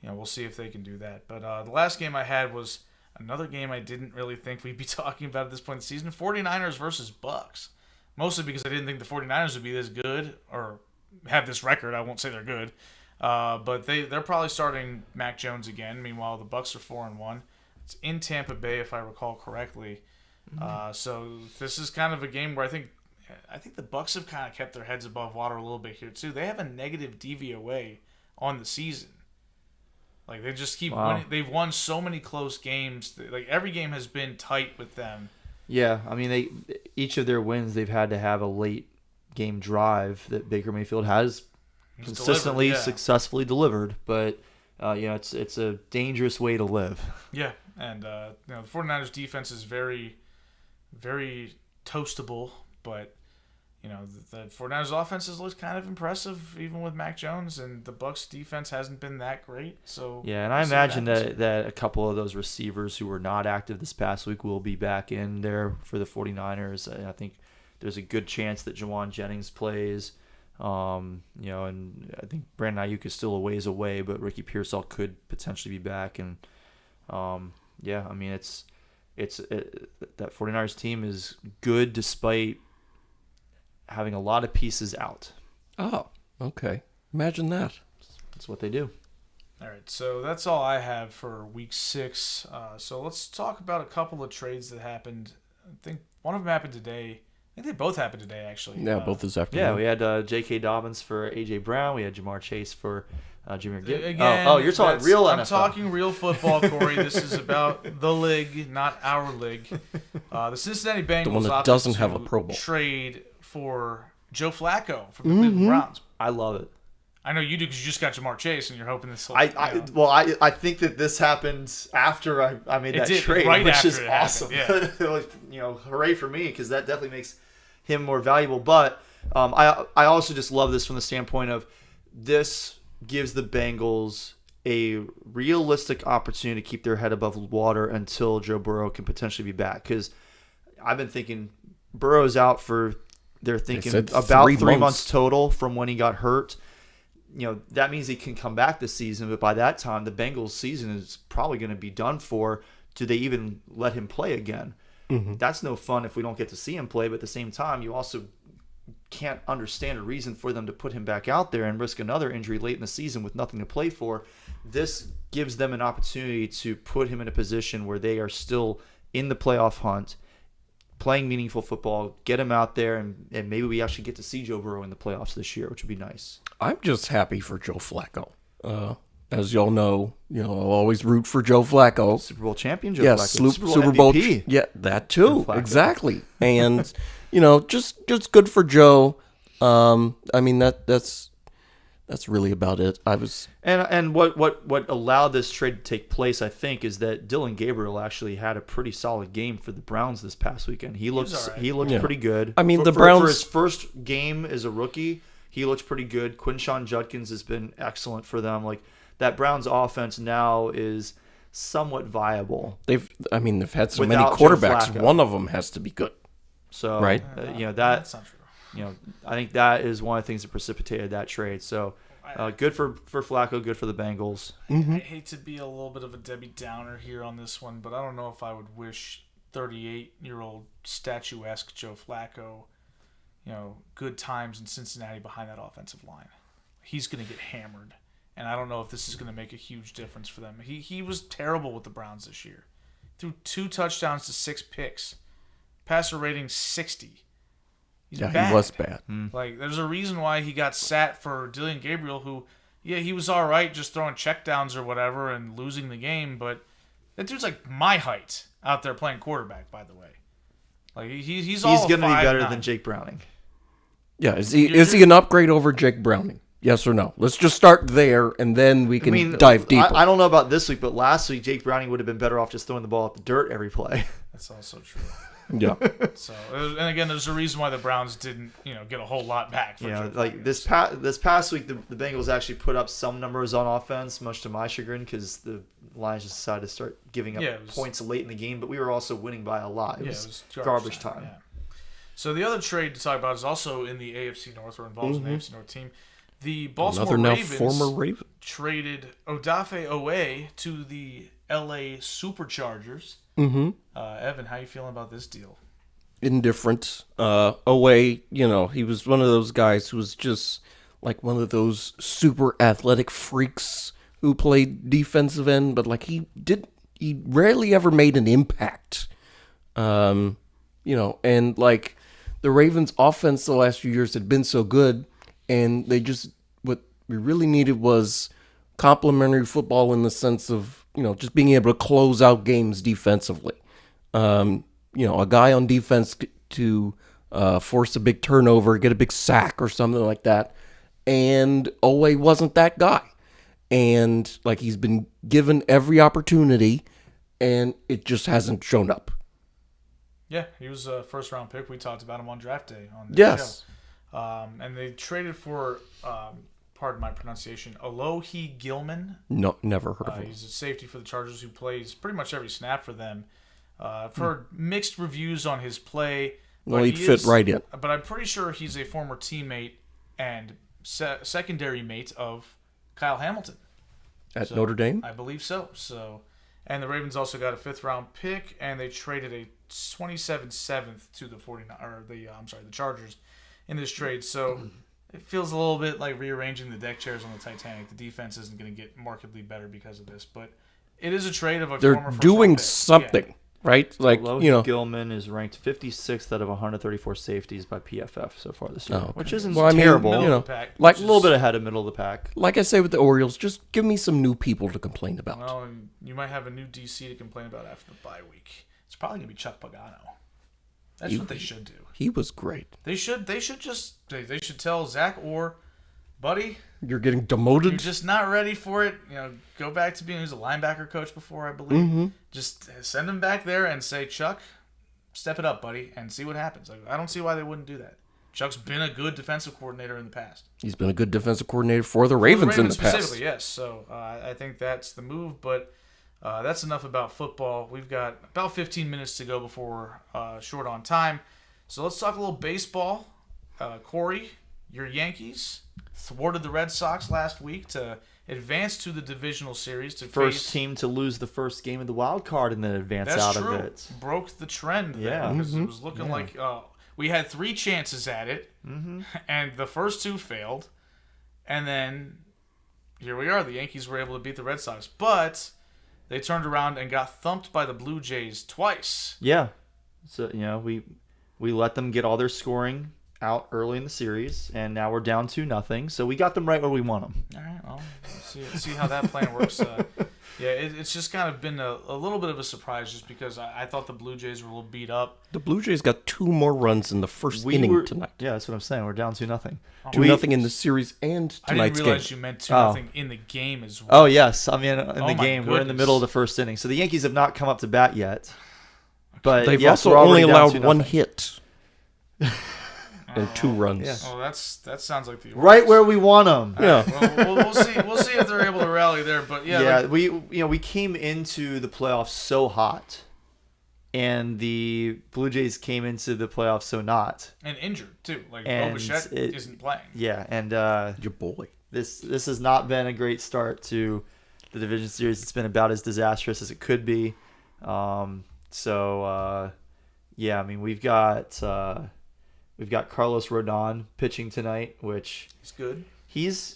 we'll see if they can do that. But the last game I had was another game I didn't really think we'd be talking about at this point in the season, 49ers versus Bucs. Mostly because I didn't think the 49ers would be this good or have this record. I won't say they're good. But they're probably starting Mac Jones again. Meanwhile, the Bucs are 4-1. It's in Tampa Bay, if I recall correctly. So this is kind of a game where I think the Bucs have kind of kept their heads above water a little bit here too. They have a negative DVOA on the season. Like they just keep winning. They've won so many close games. Like every game has been tight with them. Yeah, I mean each of their wins they've had to have a late game drive that Baker Mayfield has consistently successfully delivered, but it's a dangerous way to live. Yeah, and the 49ers defense is very, very toastable, but the 49ers offense has looked kind of impressive even with Mac Jones, and the Bucs defense hasn't been that great. So yeah, and I imagine that a couple of those receivers who were not active this past week will be back in there for the 49ers. I think there's a good chance that Jawan Jennings plays. And I think Brandon Ayuk is still a ways away, but Ricky Pearsall could potentially be back. And I mean that 49ers team is good despite having a lot of pieces out. Oh, okay. Imagine that. That's what they do. All right, so that's all I have for Week 6. So let's talk about a couple of trades that happened. I think one of them happened today. I think they both happened today, actually. Yeah, both this afternoon. Yeah, we had J.K. Dobbins for A.J. Brown. We had Jamar Chase for Jimmy Gibbs. Again, you're talking real NFL. I'm talking real football, Corey. This is about the league, not our league. The Cincinnati Bengals The one that opted doesn't to have a Pro Bowl. trade for Joe Flacco from the Cleveland Browns. I love it. I know you do because you just got Jamar Chase and you're hoping this. I think that this happened after I made that trade, right which after is it awesome. happened, Hooray for me because that definitely makes him more valuable. But I also just love this from the standpoint of this gives the Bengals a realistic opportunity to keep their head above water until Joe Burrow can potentially be back. Because I've been thinking Burrow's out for they're thinking about 3 months total from when he got hurt. That means he can come back this season, but by that time, the Bengals' season is probably going to be done for. Do they even let him play again? Mm-hmm. That's no fun if we don't get to see him play, but at the same time, you also can't understand a reason for them to put him back out there and risk another injury late in the season with nothing to play for. This gives them an opportunity to put him in a position where they are still in the playoff hunt, playing meaningful football, get him out there, and maybe we actually get to see Joe Burrow in the playoffs this year, which would be nice. I'm just happy for Joe Flacco. As y'all know, I'll always root for Joe Flacco. Super Bowl champion Joe Flacco. Yes, Super Bowl MVP. Yeah, that too. Exactly. And, just good for Joe. I mean, that's really about it. And what allowed this trade to take place, I think, is that Dylan Gabriel actually had a pretty solid game for the Browns this past weekend. He looked pretty good. I mean, the Browns for his first game as a rookie, he looked pretty good. Quinshon Judkins has been excellent for them. Like that Browns offense now is somewhat viable. They've had so Without many quarterbacks. One of them has to be good. So right, that's not true. I think that is one of the things that precipitated that trade. So good for Flacco, good for the Bengals. Mm-hmm. I hate to be a little bit of a Debbie Downer here on this one, but I don't know if I would wish 38-year-old statuesque Joe Flacco, good times in Cincinnati behind that offensive line. He's going to get hammered, and I don't know if this is going to make a huge difference for them. He was terrible with the Browns this year. Threw 2 touchdowns to 6 picks. Passer rating 60. He's bad. He was bad. Like, there's a reason why he got sat for Dylan Gabriel, who, he was all right just throwing checkdowns or whatever and losing the game, but that dude's like my height out there playing quarterback, by the way. Like, he's going to be better than Jake Browning. Yeah, is he an upgrade over Jake Browning? Yes or no? Let's just start there, and then we can dive deeper. I don't know about this week, but last week Jake Browning would have been better off just throwing the ball at the dirt every play. That's also true. Yeah. So, and again, there's a reason why the Browns didn't, get a whole lot back. For this past week, the Bengals actually put up some numbers on offense, much to my chagrin, because the Lions just decided to start giving up points late in the game. But we were also winning by a lot. It was garbage time. Yeah. So the other trade to talk about is also in the AFC North, or involves an AFC North team. The Baltimore Ravens traded Odafe Owe to the LA Superchargers. Mm-hmm. Evan, how you feeling about this deal? Indifferent. Owe, he was one of those guys who was just like one of those super athletic freaks who played defensive end, but like he rarely ever made an impact. And like the Ravens offense the last few years had been so good, and what we really needed was complementary football in the sense of, just being able to close out games defensively. A guy on defense to force a big turnover, get a big sack or something like that. And Owe wasn't that guy. And like he's been given every opportunity, and it just hasn't shown up. Yeah, he was a first-round pick. We talked about him on draft day on this show. And they traded for, pardon my pronunciation, Alohi Gilman. No, never heard of him. He's a safety for the Chargers who plays pretty much every snap for them. I've heard mixed reviews on his play. Well, he'd fit right in. But I'm pretty sure he's a former teammate and secondary mate of Kyle Hamilton. At Notre Dame? I believe so. And the Ravens also got a 5th-round pick, and they traded a 27 7th to the the Chargers in this trade. So it feels a little bit like rearranging the deck chairs on the Titanic. The defense isn't going to get markedly better because of this, but it is a trade of a They're former doing first-round pick. something, right? Like, Alohi Gilman is ranked 56th out of 134 safeties by PFF so far this year, Oh, okay. which isn't Well, I mean, terrible. Middle you know, of the pack, like A little bit ahead of middle of the pack. Like I say with the Orioles, just give me some new people to complain about. Well, and you might have a new DC to complain about after the bye week. It's probably going to be Chuck Pagano. That's what they should do. He was great. They should tell Zach Orr, buddy, You're getting demoted. you're just not ready for it. Go back to being, he was a linebacker coach before, I believe. Mm-hmm. Just send him back there and say, Chuck, step it up, buddy, and see what happens. Like, I don't see why they wouldn't do that. Chuck's been a good defensive coordinator in the past. He's been a good defensive coordinator for the Ravens, in the past. Specifically, yes. So I think that's the move, but that's enough about football. We've got about 15 minutes to go before we're short on time. So let's talk a little baseball. Corey, your Yankees thwarted the Red Sox last week to advance to the divisional series. To First face, team to lose the first game of the wild card and then advance that's out true. of it. Broke the trend there Yeah. because it was looking like we had 3 chances at it, and the first 2 failed. And then here we are. The Yankees were able to beat the Red Sox, but they turned around and got thumped by the Blue Jays twice. Yeah. So, we let them get all their scoring out early in the series, and now we're down 2-0. So we got them right where we want them. All right, well, let's see how that plan works. It's just kind of been a little bit of a surprise just because I thought the Blue Jays were a little beat up. The Blue Jays got 2 more runs in the first inning tonight. Yeah, that's what I'm saying. We're down 2-0. 2-0 in the series and I didn't tonight's realize game. you meant 2-0 in the game as well. Oh, yes. I mean, in the my game, we're in the goodness. middle of the first inning. So the Yankees have not come up to bat yet. But They've yes, also we're already only down allowed 2-0. 1 hit and 2 runs. Yeah. Oh, that sounds like the Right where we want them. Yeah. Well, we'll see. We'll see if they're able to rally there. But Yeah, like, we came into the playoffs so hot, and the Blue Jays came into the playoffs so not. and injured too. Like And Bichette isn't playing. Yeah, and Your boy. this has not been a great start to the division series. It's been about as disastrous as it could be. Yeah, I mean we've got Carlos Rodon pitching tonight, which He's good. he's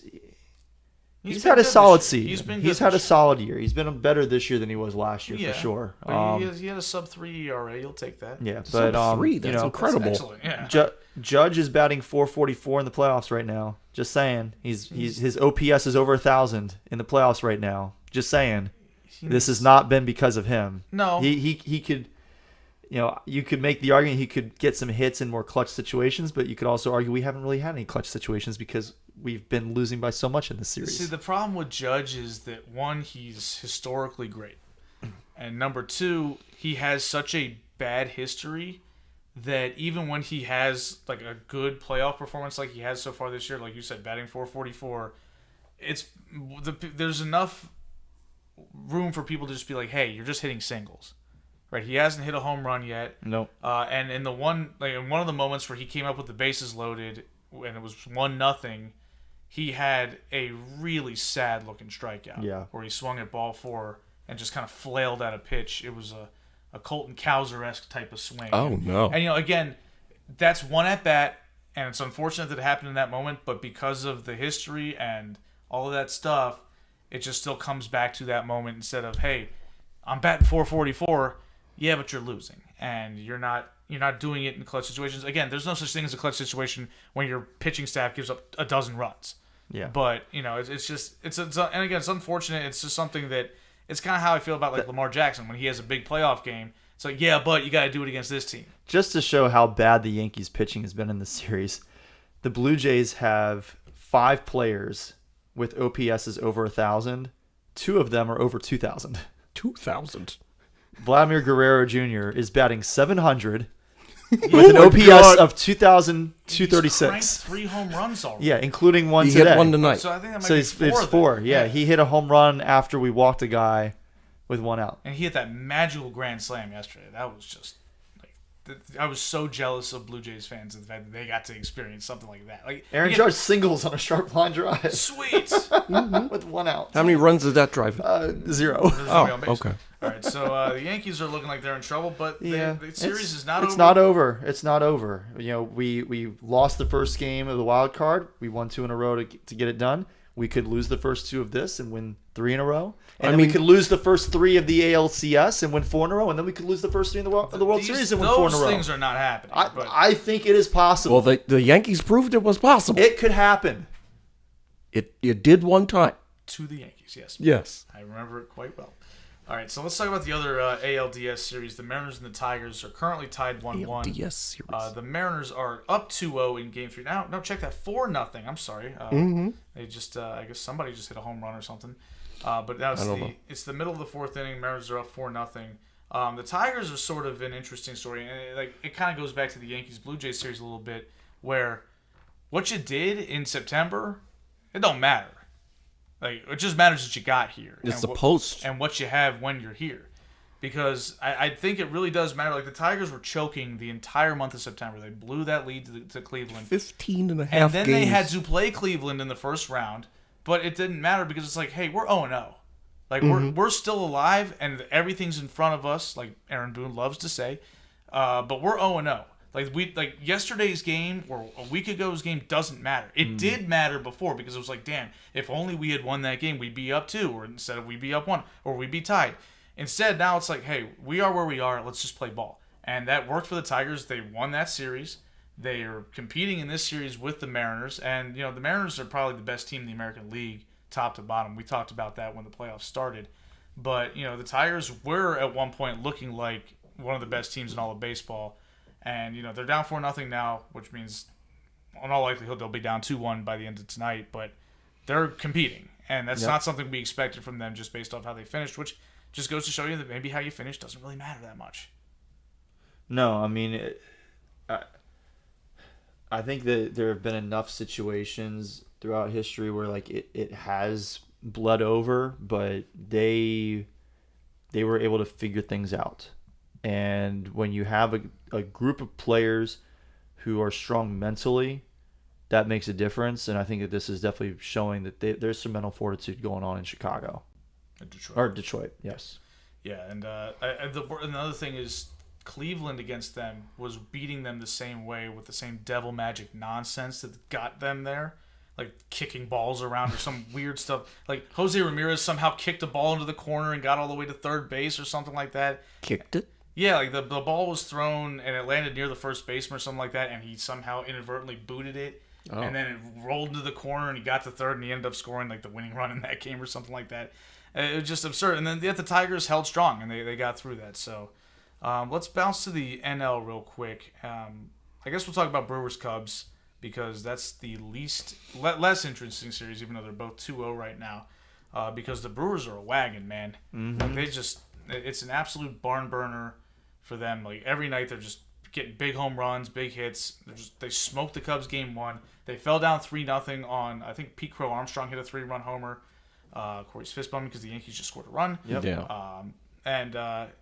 been had a good solid this year. season. He's been had a this year. solid year. He's been better this year than he was last year Yeah, for sure. But he had a sub-3 ERA. You'll take that. Yeah, Sub but 3, that's incredible. That's excellent. Yeah. Judge is batting .444 in the playoffs right now. Just saying, his OPS is over 1,000 in the playoffs right now. Just saying, this has not been because of him. No. he could, you could make the argument he could get some hits in more clutch situations, but you could also argue we haven't really had any clutch situations because we've been losing by so much in this series. See, the problem with Judge is that 1, he's historically great, and number 2, he has such a bad history that even when he has like a good playoff performance like he has so far this year, like you said, batting .444, there's enough room for people to just be like, hey, you're just hitting singles. Right, he hasn't hit a home run yet. Nope. And in one of the moments where he came up with the bases loaded and it was 1-0, he had a really sad looking strikeout. Yeah. Where he swung at ball 4 and just kind of flailed at a pitch. It was a Colton Cowser-esque type of swing. Oh, no. And again, that's one at bat, and it's unfortunate that it happened in that moment. But because of the history and all of that stuff, it just still comes back to that moment instead of, hey, I'm batting .444. Yeah, but you're losing, and you're not doing it in clutch situations. Again, there's no such thing as a clutch situation when your pitching staff gives up a dozen runs. Yeah. But it's and again, it's unfortunate. It's just something that it's kind of how I feel about like Lamar Jackson when he has a big playoff game. It's like, yeah, but you got to do it against this team. Just to show how bad the Yankees pitching has been in this series, the Blue Jays have 5 players with OPSs over 1,000. 2 of them are over 2,000. 2,000. Vladimir Guerrero Jr. is batting 700 with an OPS of 2,236. He's cranked 3 home runs already. Yeah, including one He today. hit 1 tonight. So I think that might So be it's 4. it's then. 4. Yeah, he hit a home run after we walked a guy with 1 out. And he hit that magical grand slam yesterday. That was just like I was so jealous of Blue Jays fans and the fact that they got to experience something like that. Like Aaron again, Judge singles on a sharp line drive sweet. with 1 out. How many runs did that drive? 0. There's nobody on base. okay. All right, so the Yankees are looking like they're in trouble, but the series is not over. It's not over. It's not over. You know, we lost the first game of the wild card. We won 2 in a row to get it done. We could lose the first 2 of this and win 3 in a row. And then we could lose the first 3 of the ALCS and win 4 in a row. And then we could lose the first 3 in the World Series and win 4 in a row. Those things are not happening. I think it is possible. Well, the Yankees proved it was possible. It could happen. It did one time. To the Yankees, yes. Yes. I remember it quite well. All right, so let's talk about the other ALDS series. The Mariners and the Tigers are currently tied 1-1. ALDS series. The Mariners are up 2-0 in Game 3. Now, no, check that, 4-0. I'm sorry. They just, I guess somebody just hit a home run or something. But that's it's the middle of the 4th inning. Mariners are up 4-0. The Tigers are sort of an interesting story, and it kind of goes back to the Yankees Blue Jays series a little bit, where what you did in September, it don't matter. Like, it just matters that you got here. It's the post. And what you have when you're here. Because I think it really does matter. Like, the Tigers were choking the entire month of September. They blew that lead to Cleveland. 15 and a half And then games. they had to play Cleveland in the first round. But it didn't matter because it's like, hey, we're 0-0. Like, we're still alive, and everything's in front of us, like Aaron Boone loves to say. But we're 0-0. Like yesterday's game or a week ago's game doesn't matter. It did matter before because it was like, damn, if only we had won that game, we'd be up 2, or instead of we'd be up 1, or we'd be tied. Instead, now it's like, hey, we are where we are. Let's just play ball. And that worked for the Tigers. They won that series. They are competing in this series with the Mariners. And, you know, the Mariners are probably the best team in the American League, top to bottom. We talked about that when the playoffs started. But, you know, the Tigers were at one point looking like one of the best teams in all of baseball. And, you know, they're down 4-0 now, which means in all likelihood they'll be down 2-1 by the end of tonight. But they're competing. And that's not something we expected from them just based off how they finished, which just goes to show you that maybe how you finish doesn't really matter that much. No, I mean, I think that there have been enough situations throughout history where, like, it has bled over, but they were able to figure things out. And when you have a group of players who are strong mentally, that makes a difference. And I think that this is definitely showing that there's some mental fortitude going on in Chicago. Detroit, yes. Yeah, and another thing is Cleveland against them was beating them the same way with the same devil magic nonsense that got them there. Like kicking balls around or some weird stuff. Like Jose Ramirez somehow kicked a ball into the corner and got all the way to third base or something like that. Kicked it? Yeah, like the ball was thrown and it landed near the first baseman or something like that, and he somehow inadvertently booted it. Oh. And then it rolled into the corner and he got to third and he ended up scoring like the winning run in that game or something like that. It was just absurd. And then yet the Tigers held strong and they got through that. So let's bounce to the NL real quick. I guess we'll talk about Brewers-Cubs because that's the less interesting series, even though they're both 2-0 right now. Because the Brewers are a wagon, man. Mm-hmm. Like it's an absolute barn burner for them. Like every night they're just getting big home runs, big hits. They smoked the Cubs game 1. They fell down 3-0 on, I think Pete Crow Armstrong hit a 3-run homer. Corey's fist bumping because the Yankees just scored a run. Yep. Yeah.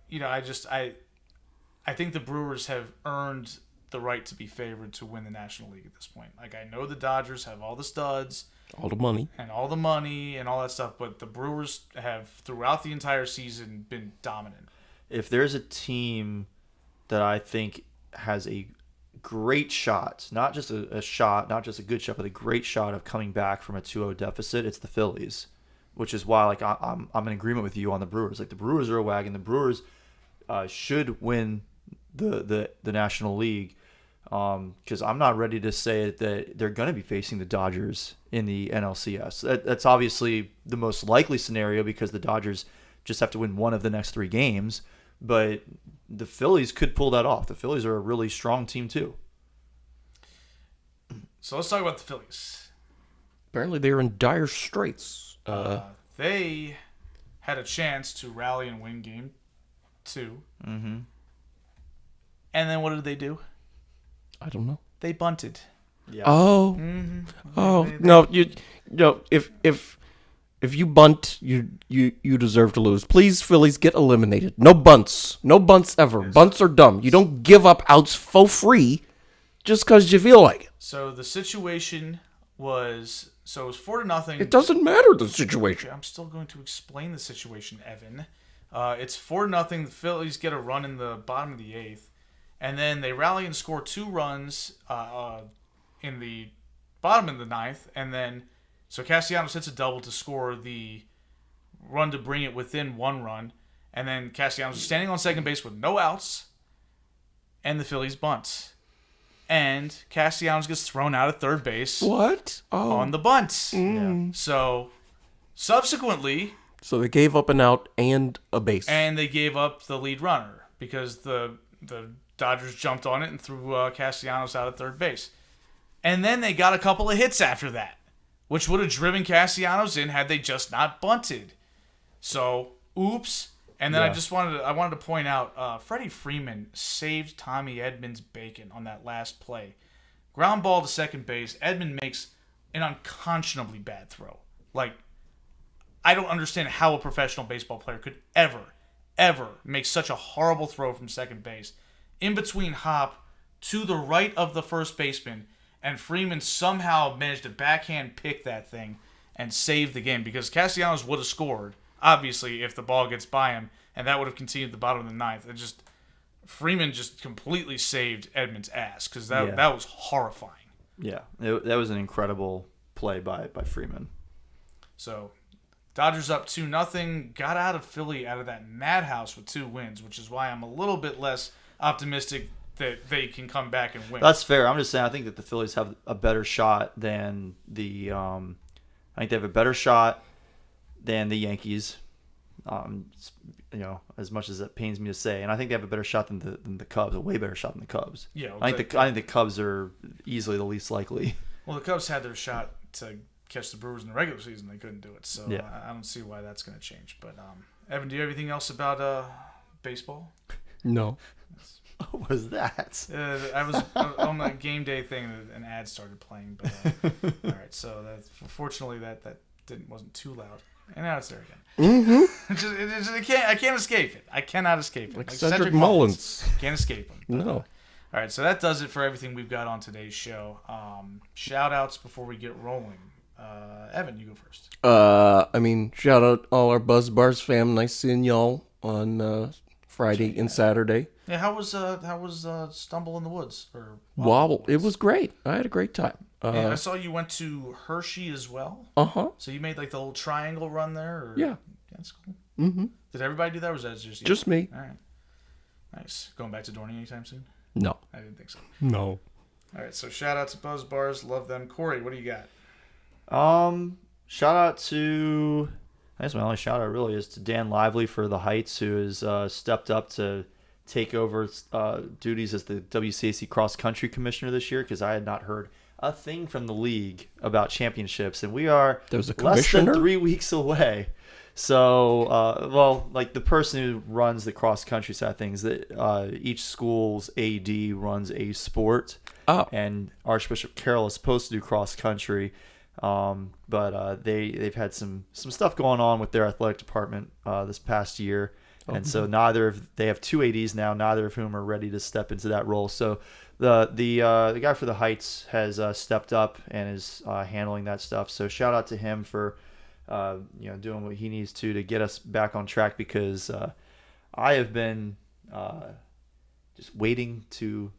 You know, I think the Brewers have earned the right to be favored to win the National League at this point. Like, I know the Dodgers have all the studs. All the money. And all the money and all that stuff, but the Brewers have, throughout the entire season, been dominant. If there's a team that I think has a great shot, not just a shot, not just a good shot, but a great shot of coming back from a 2-0 deficit, it's the Phillies. Which is why, like, I'm in agreement with you on the Brewers. Like, the Brewers are a wagon. The Brewers should win the National League because I'm not ready to say that they're going to be facing the Dodgers in the NLCS. That's obviously the most likely scenario because the Dodgers just have to win one of the next 3 games. But the Phillies could pull that off. The Phillies are a really strong team, too. So let's talk about the Phillies. Apparently they're in dire straits. They had a chance to rally and win game 2. Mm-hmm. And then what did they do? I don't know. They bunted. Yeah. Oh. Mm-hmm. Oh. No, if If you bunt, you deserve to lose. Please, Phillies, get eliminated. No bunts. No bunts ever. Bunts are dumb. You don't give up outs for free just because you feel like it. So the situation was, it was 4-0. It doesn't matter, the situation. I'm still going to explain the situation, Evan. It's 4-0. The Phillies get a run in the bottom of the 8th. And then they rally and score 2 runs in the bottom of the 9th. And then, so Castellanos hits a double to score the run to bring it within 1 run. And then Castellanos is standing on second base with no outs. And the Phillies bunt. And Castellanos gets thrown out at third base. What? Oh. On the bunt. Yeah. So, subsequently... So they gave up an out and a base. And they gave up the lead runner because the Dodgers jumped on it and threw Castellanos out at third base. And then they got a couple of hits after that, which would have driven Castellanos in had they just not bunted. So, oops. And then I wanted to point out, Freddie Freeman saved Tommy Edman's bacon on that last play. Ground ball to second base. Edman makes an unconscionably bad throw. Like, I don't understand how a professional baseball player could ever make such a horrible throw from second base. In between hop to the right of the first baseman, and Freeman somehow managed to backhand pick that thing and save the game because Castellanos would have scored, obviously, if the ball gets by him, and that would have continued the bottom of the 9th. Freeman just completely saved Edman's ass because that was horrifying. Yeah, that was an incredible play by Freeman. So, Dodgers up 2-0, got out of that madhouse with 2 wins, which is why I'm a little bit less optimistic that they can come back and win. That's fair. I'm just saying I think that the Phillies have a better shot than the I think they have a better shot than the Yankees. As much as it pains me to say, and I think they have a better shot than the Cubs, a way better shot than the Cubs. Yeah, I think the Cubs are easily the least likely. Well, the Cubs had their shot to catch the Brewers in the regular season. They couldn't do it, so yeah. I don't see why that's going to change. But Evan, do you have anything else about baseball? No. What was that? I was on that game day thing, an ad started playing. But all right, so fortunately that wasn't too loud, and now it's there again. Mm-hmm. I can't escape it. I cannot escape it. Like Cedric Mullins. Can't escape him. But, no. All right, so that does it for everything we've got on today's show. Shout outs before we get rolling. Evan, you go first. Shout out all our Buzz Bars fam. Nice seeing y'all on Friday and Saturday. Yeah, how was Stumble in the Woods or Wobble? It was great. I had a great time. I saw you went to Hershey as well. So you made like the little triangle run there. Or? Yeah, that's cool. Mm-hmm. Did everybody do that, or was that just you? Just me. All right, nice. Going back to Dorney anytime soon? No, I didn't think so. No. All right, so shout out to Buzz Bars, love them. Corey, what do you got? Shout out to, I guess my only shout out really is to Dan Lively for the Heights, who has stepped up to take over duties as the WCAC cross country commissioner this year, because I had not heard a thing from the league about championships, and we are less than 3 weeks away. So, the person who runs the cross country side of things, that each school's AD runs a sport, and Archbishop Carroll is supposed to do cross country. But they've had some stuff going on with their athletic department this past year, and so they have 2 ADs now, neither of whom are ready to step into that role. So the guy for the Heights has stepped up and is handling that stuff. So shout out to him for doing what he needs to get us back on track, because I have been just waiting to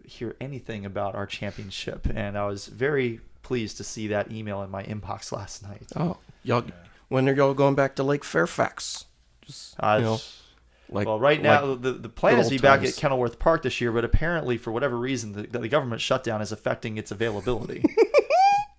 hear anything about our championship, and I was very pleased to see that email in my inbox last night. Oh, y'all! When are y'all going back to Lake Fairfax? Just right now the plan is to be back at Kenilworth Park this year, but apparently for whatever reason the government shutdown is affecting its availability.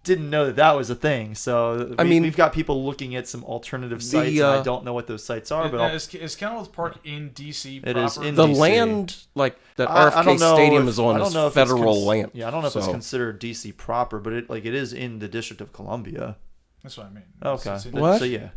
Didn't know that was a thing. So we've got people looking at some alternative sites, and I don't know what those sites are. But is Kenilworth Park in DC? It is in the DC. Land, like that RFK Stadium is on federal land. Yeah, I don't know if it's considered DC proper, but it is in the District of Columbia. That's what I mean. Okay. What? So yeah.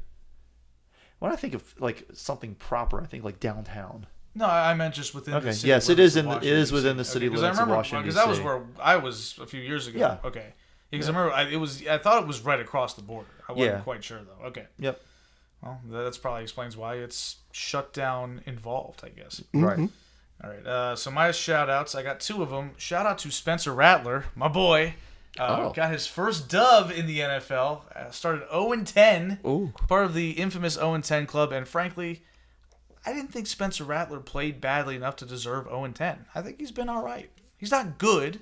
When I think of like something proper, I think like downtown. No, I meant just within the city. Yes, it is within the city limits of Washington, because that was where I was a few years ago. Yeah. Okay. Because I remember I thought it was right across the border. I wasn't Yeah. quite sure though. Okay. Yep. Well, that's probably explains why it's shutdown involved, I guess. Right. All right. So my shout outs, I got 2 of them. Shout out to Spencer Rattler, my boy. Got his first dub in the NFL. Started 0-10. Ooh. Part of the infamous 0-10 club. And frankly, I didn't think Spencer Rattler played badly enough to deserve 0-10. I think he's been all right. He's not good.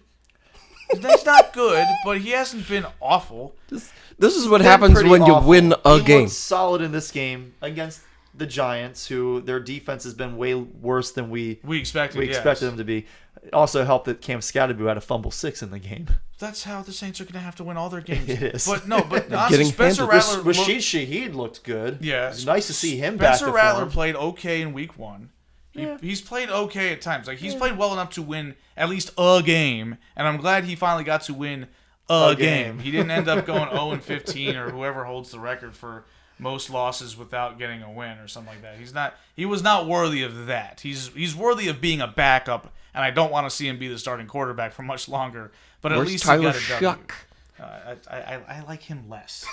He's not good, but he hasn't been awful. This is what happens when you win a He game. looked solid in this game against the Giants, who their defense has been way worse than we expected them to be. It also helped that Cam Scatterby had a fumble 6 in the game. That's how the Saints are going to have to win all their games. It is. But honestly, Getting Spencer handed. Rattler Rashid Shaheed looked good. Yeah, It's nice to see him back Spencer to Rattler form. played okay in week 1. He's played okay at times. Like he's played well enough to win at least a game, and I'm glad he finally got to win a game. He didn't end up going 0-15 or whoever holds the record for most losses without getting a win or something like that. He was not worthy of that. He's worthy of being a backup, and I don't want to see him be the starting quarterback for much longer. But at Where's least Tyler he got a W. Shuck? I like him less.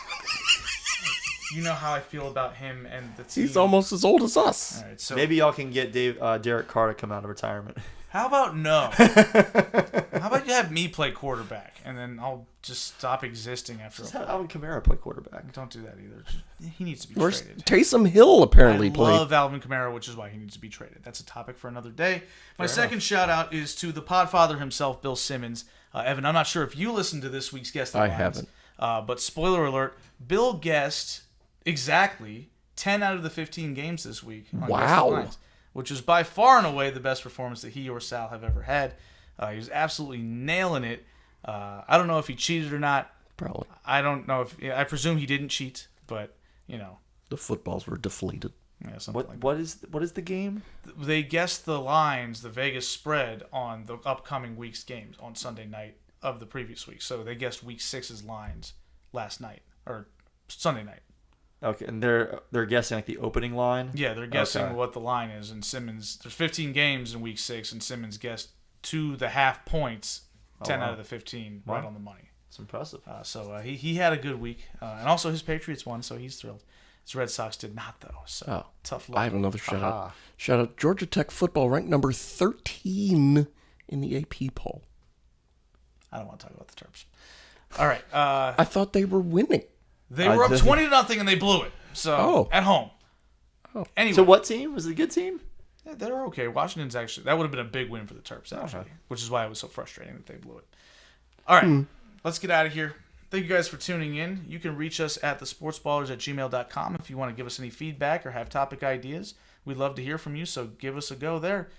You know how I feel about him and the team. He's almost as old as us. All right, so Maybe y'all can get Derek Carr to come out of retirement. how about no? How about you have me play quarterback, and then I'll just stop existing after Just a have while. Alvin Kamara play quarterback. Don't do that either. He needs to be Where's traded. Taysom Hill apparently I played? love Alvin Kamara, which is why he needs to be traded. That's a topic for another day. My second shout out is to the Podfather himself, Bill Simmons. Evan, I'm not sure if you listened to this week's guest. I Lines, haven't. but spoiler alert: Bill guessed exactly 10 out of the 15 games this week. On Guest the Wow. Lines, which is by far and away the best performance that he or Sal have ever had. He was absolutely nailing it. I don't know if he cheated or not. Probably. I don't know if I presume he didn't cheat, but The footballs were deflated. something like that. What is the game? They guessed the lines, the Vegas spread on the upcoming week's games on Sunday night of the previous week. So they guessed week 6's lines last night or Sunday night. Okay, and they're guessing like the opening line. Yeah, they're guessing Okay. what the line is. And Simmons, there's 15 games in week 6, and Simmons guessed 2.5 points, 10 wow. out of the 15, right on the money. It's impressive. So he had a good week, and also his Patriots won, so he's thrilled. His Red Sox did not though. So tough luck. I have another shout Aha. out. Shout out Georgia Tech football ranked number 13 in the AP poll. I don't want to talk about the Terps. All right. I thought they were winning. They were up did. 20-0 and they blew it. So at home. Anyway, So what team? Was it a good team? yeah, they're okay. Washington's actually that would have been a big win for the Terps actually, which is why it was so frustrating that they blew it. All right, let's get out of here. Thank you guys for tuning in. You can reach us at thesportsballers@gmail.com if you want to give us any feedback or have topic ideas. We'd love to hear from you, so give us a go there.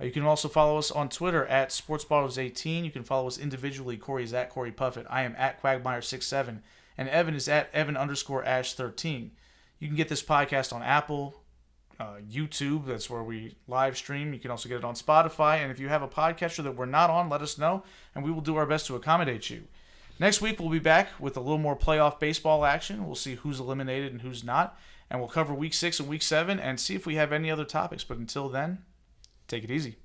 You can also follow us on Twitter at SportsBallers18. You can follow us individually. Corey is at Corey Puffett. I am at Quagmire67. And Evan is at Evan_Ash13. You can get this podcast on Apple, YouTube. That's where we live stream. You can also get it on Spotify. And if you have a podcatcher that we're not on, let us know, and we will do our best to accommodate you. Next week, we'll be back with a little more playoff baseball action. We'll see who's eliminated and who's not. And we'll cover Week 6 and Week 7 and see if we have any other topics. But until then, take it easy.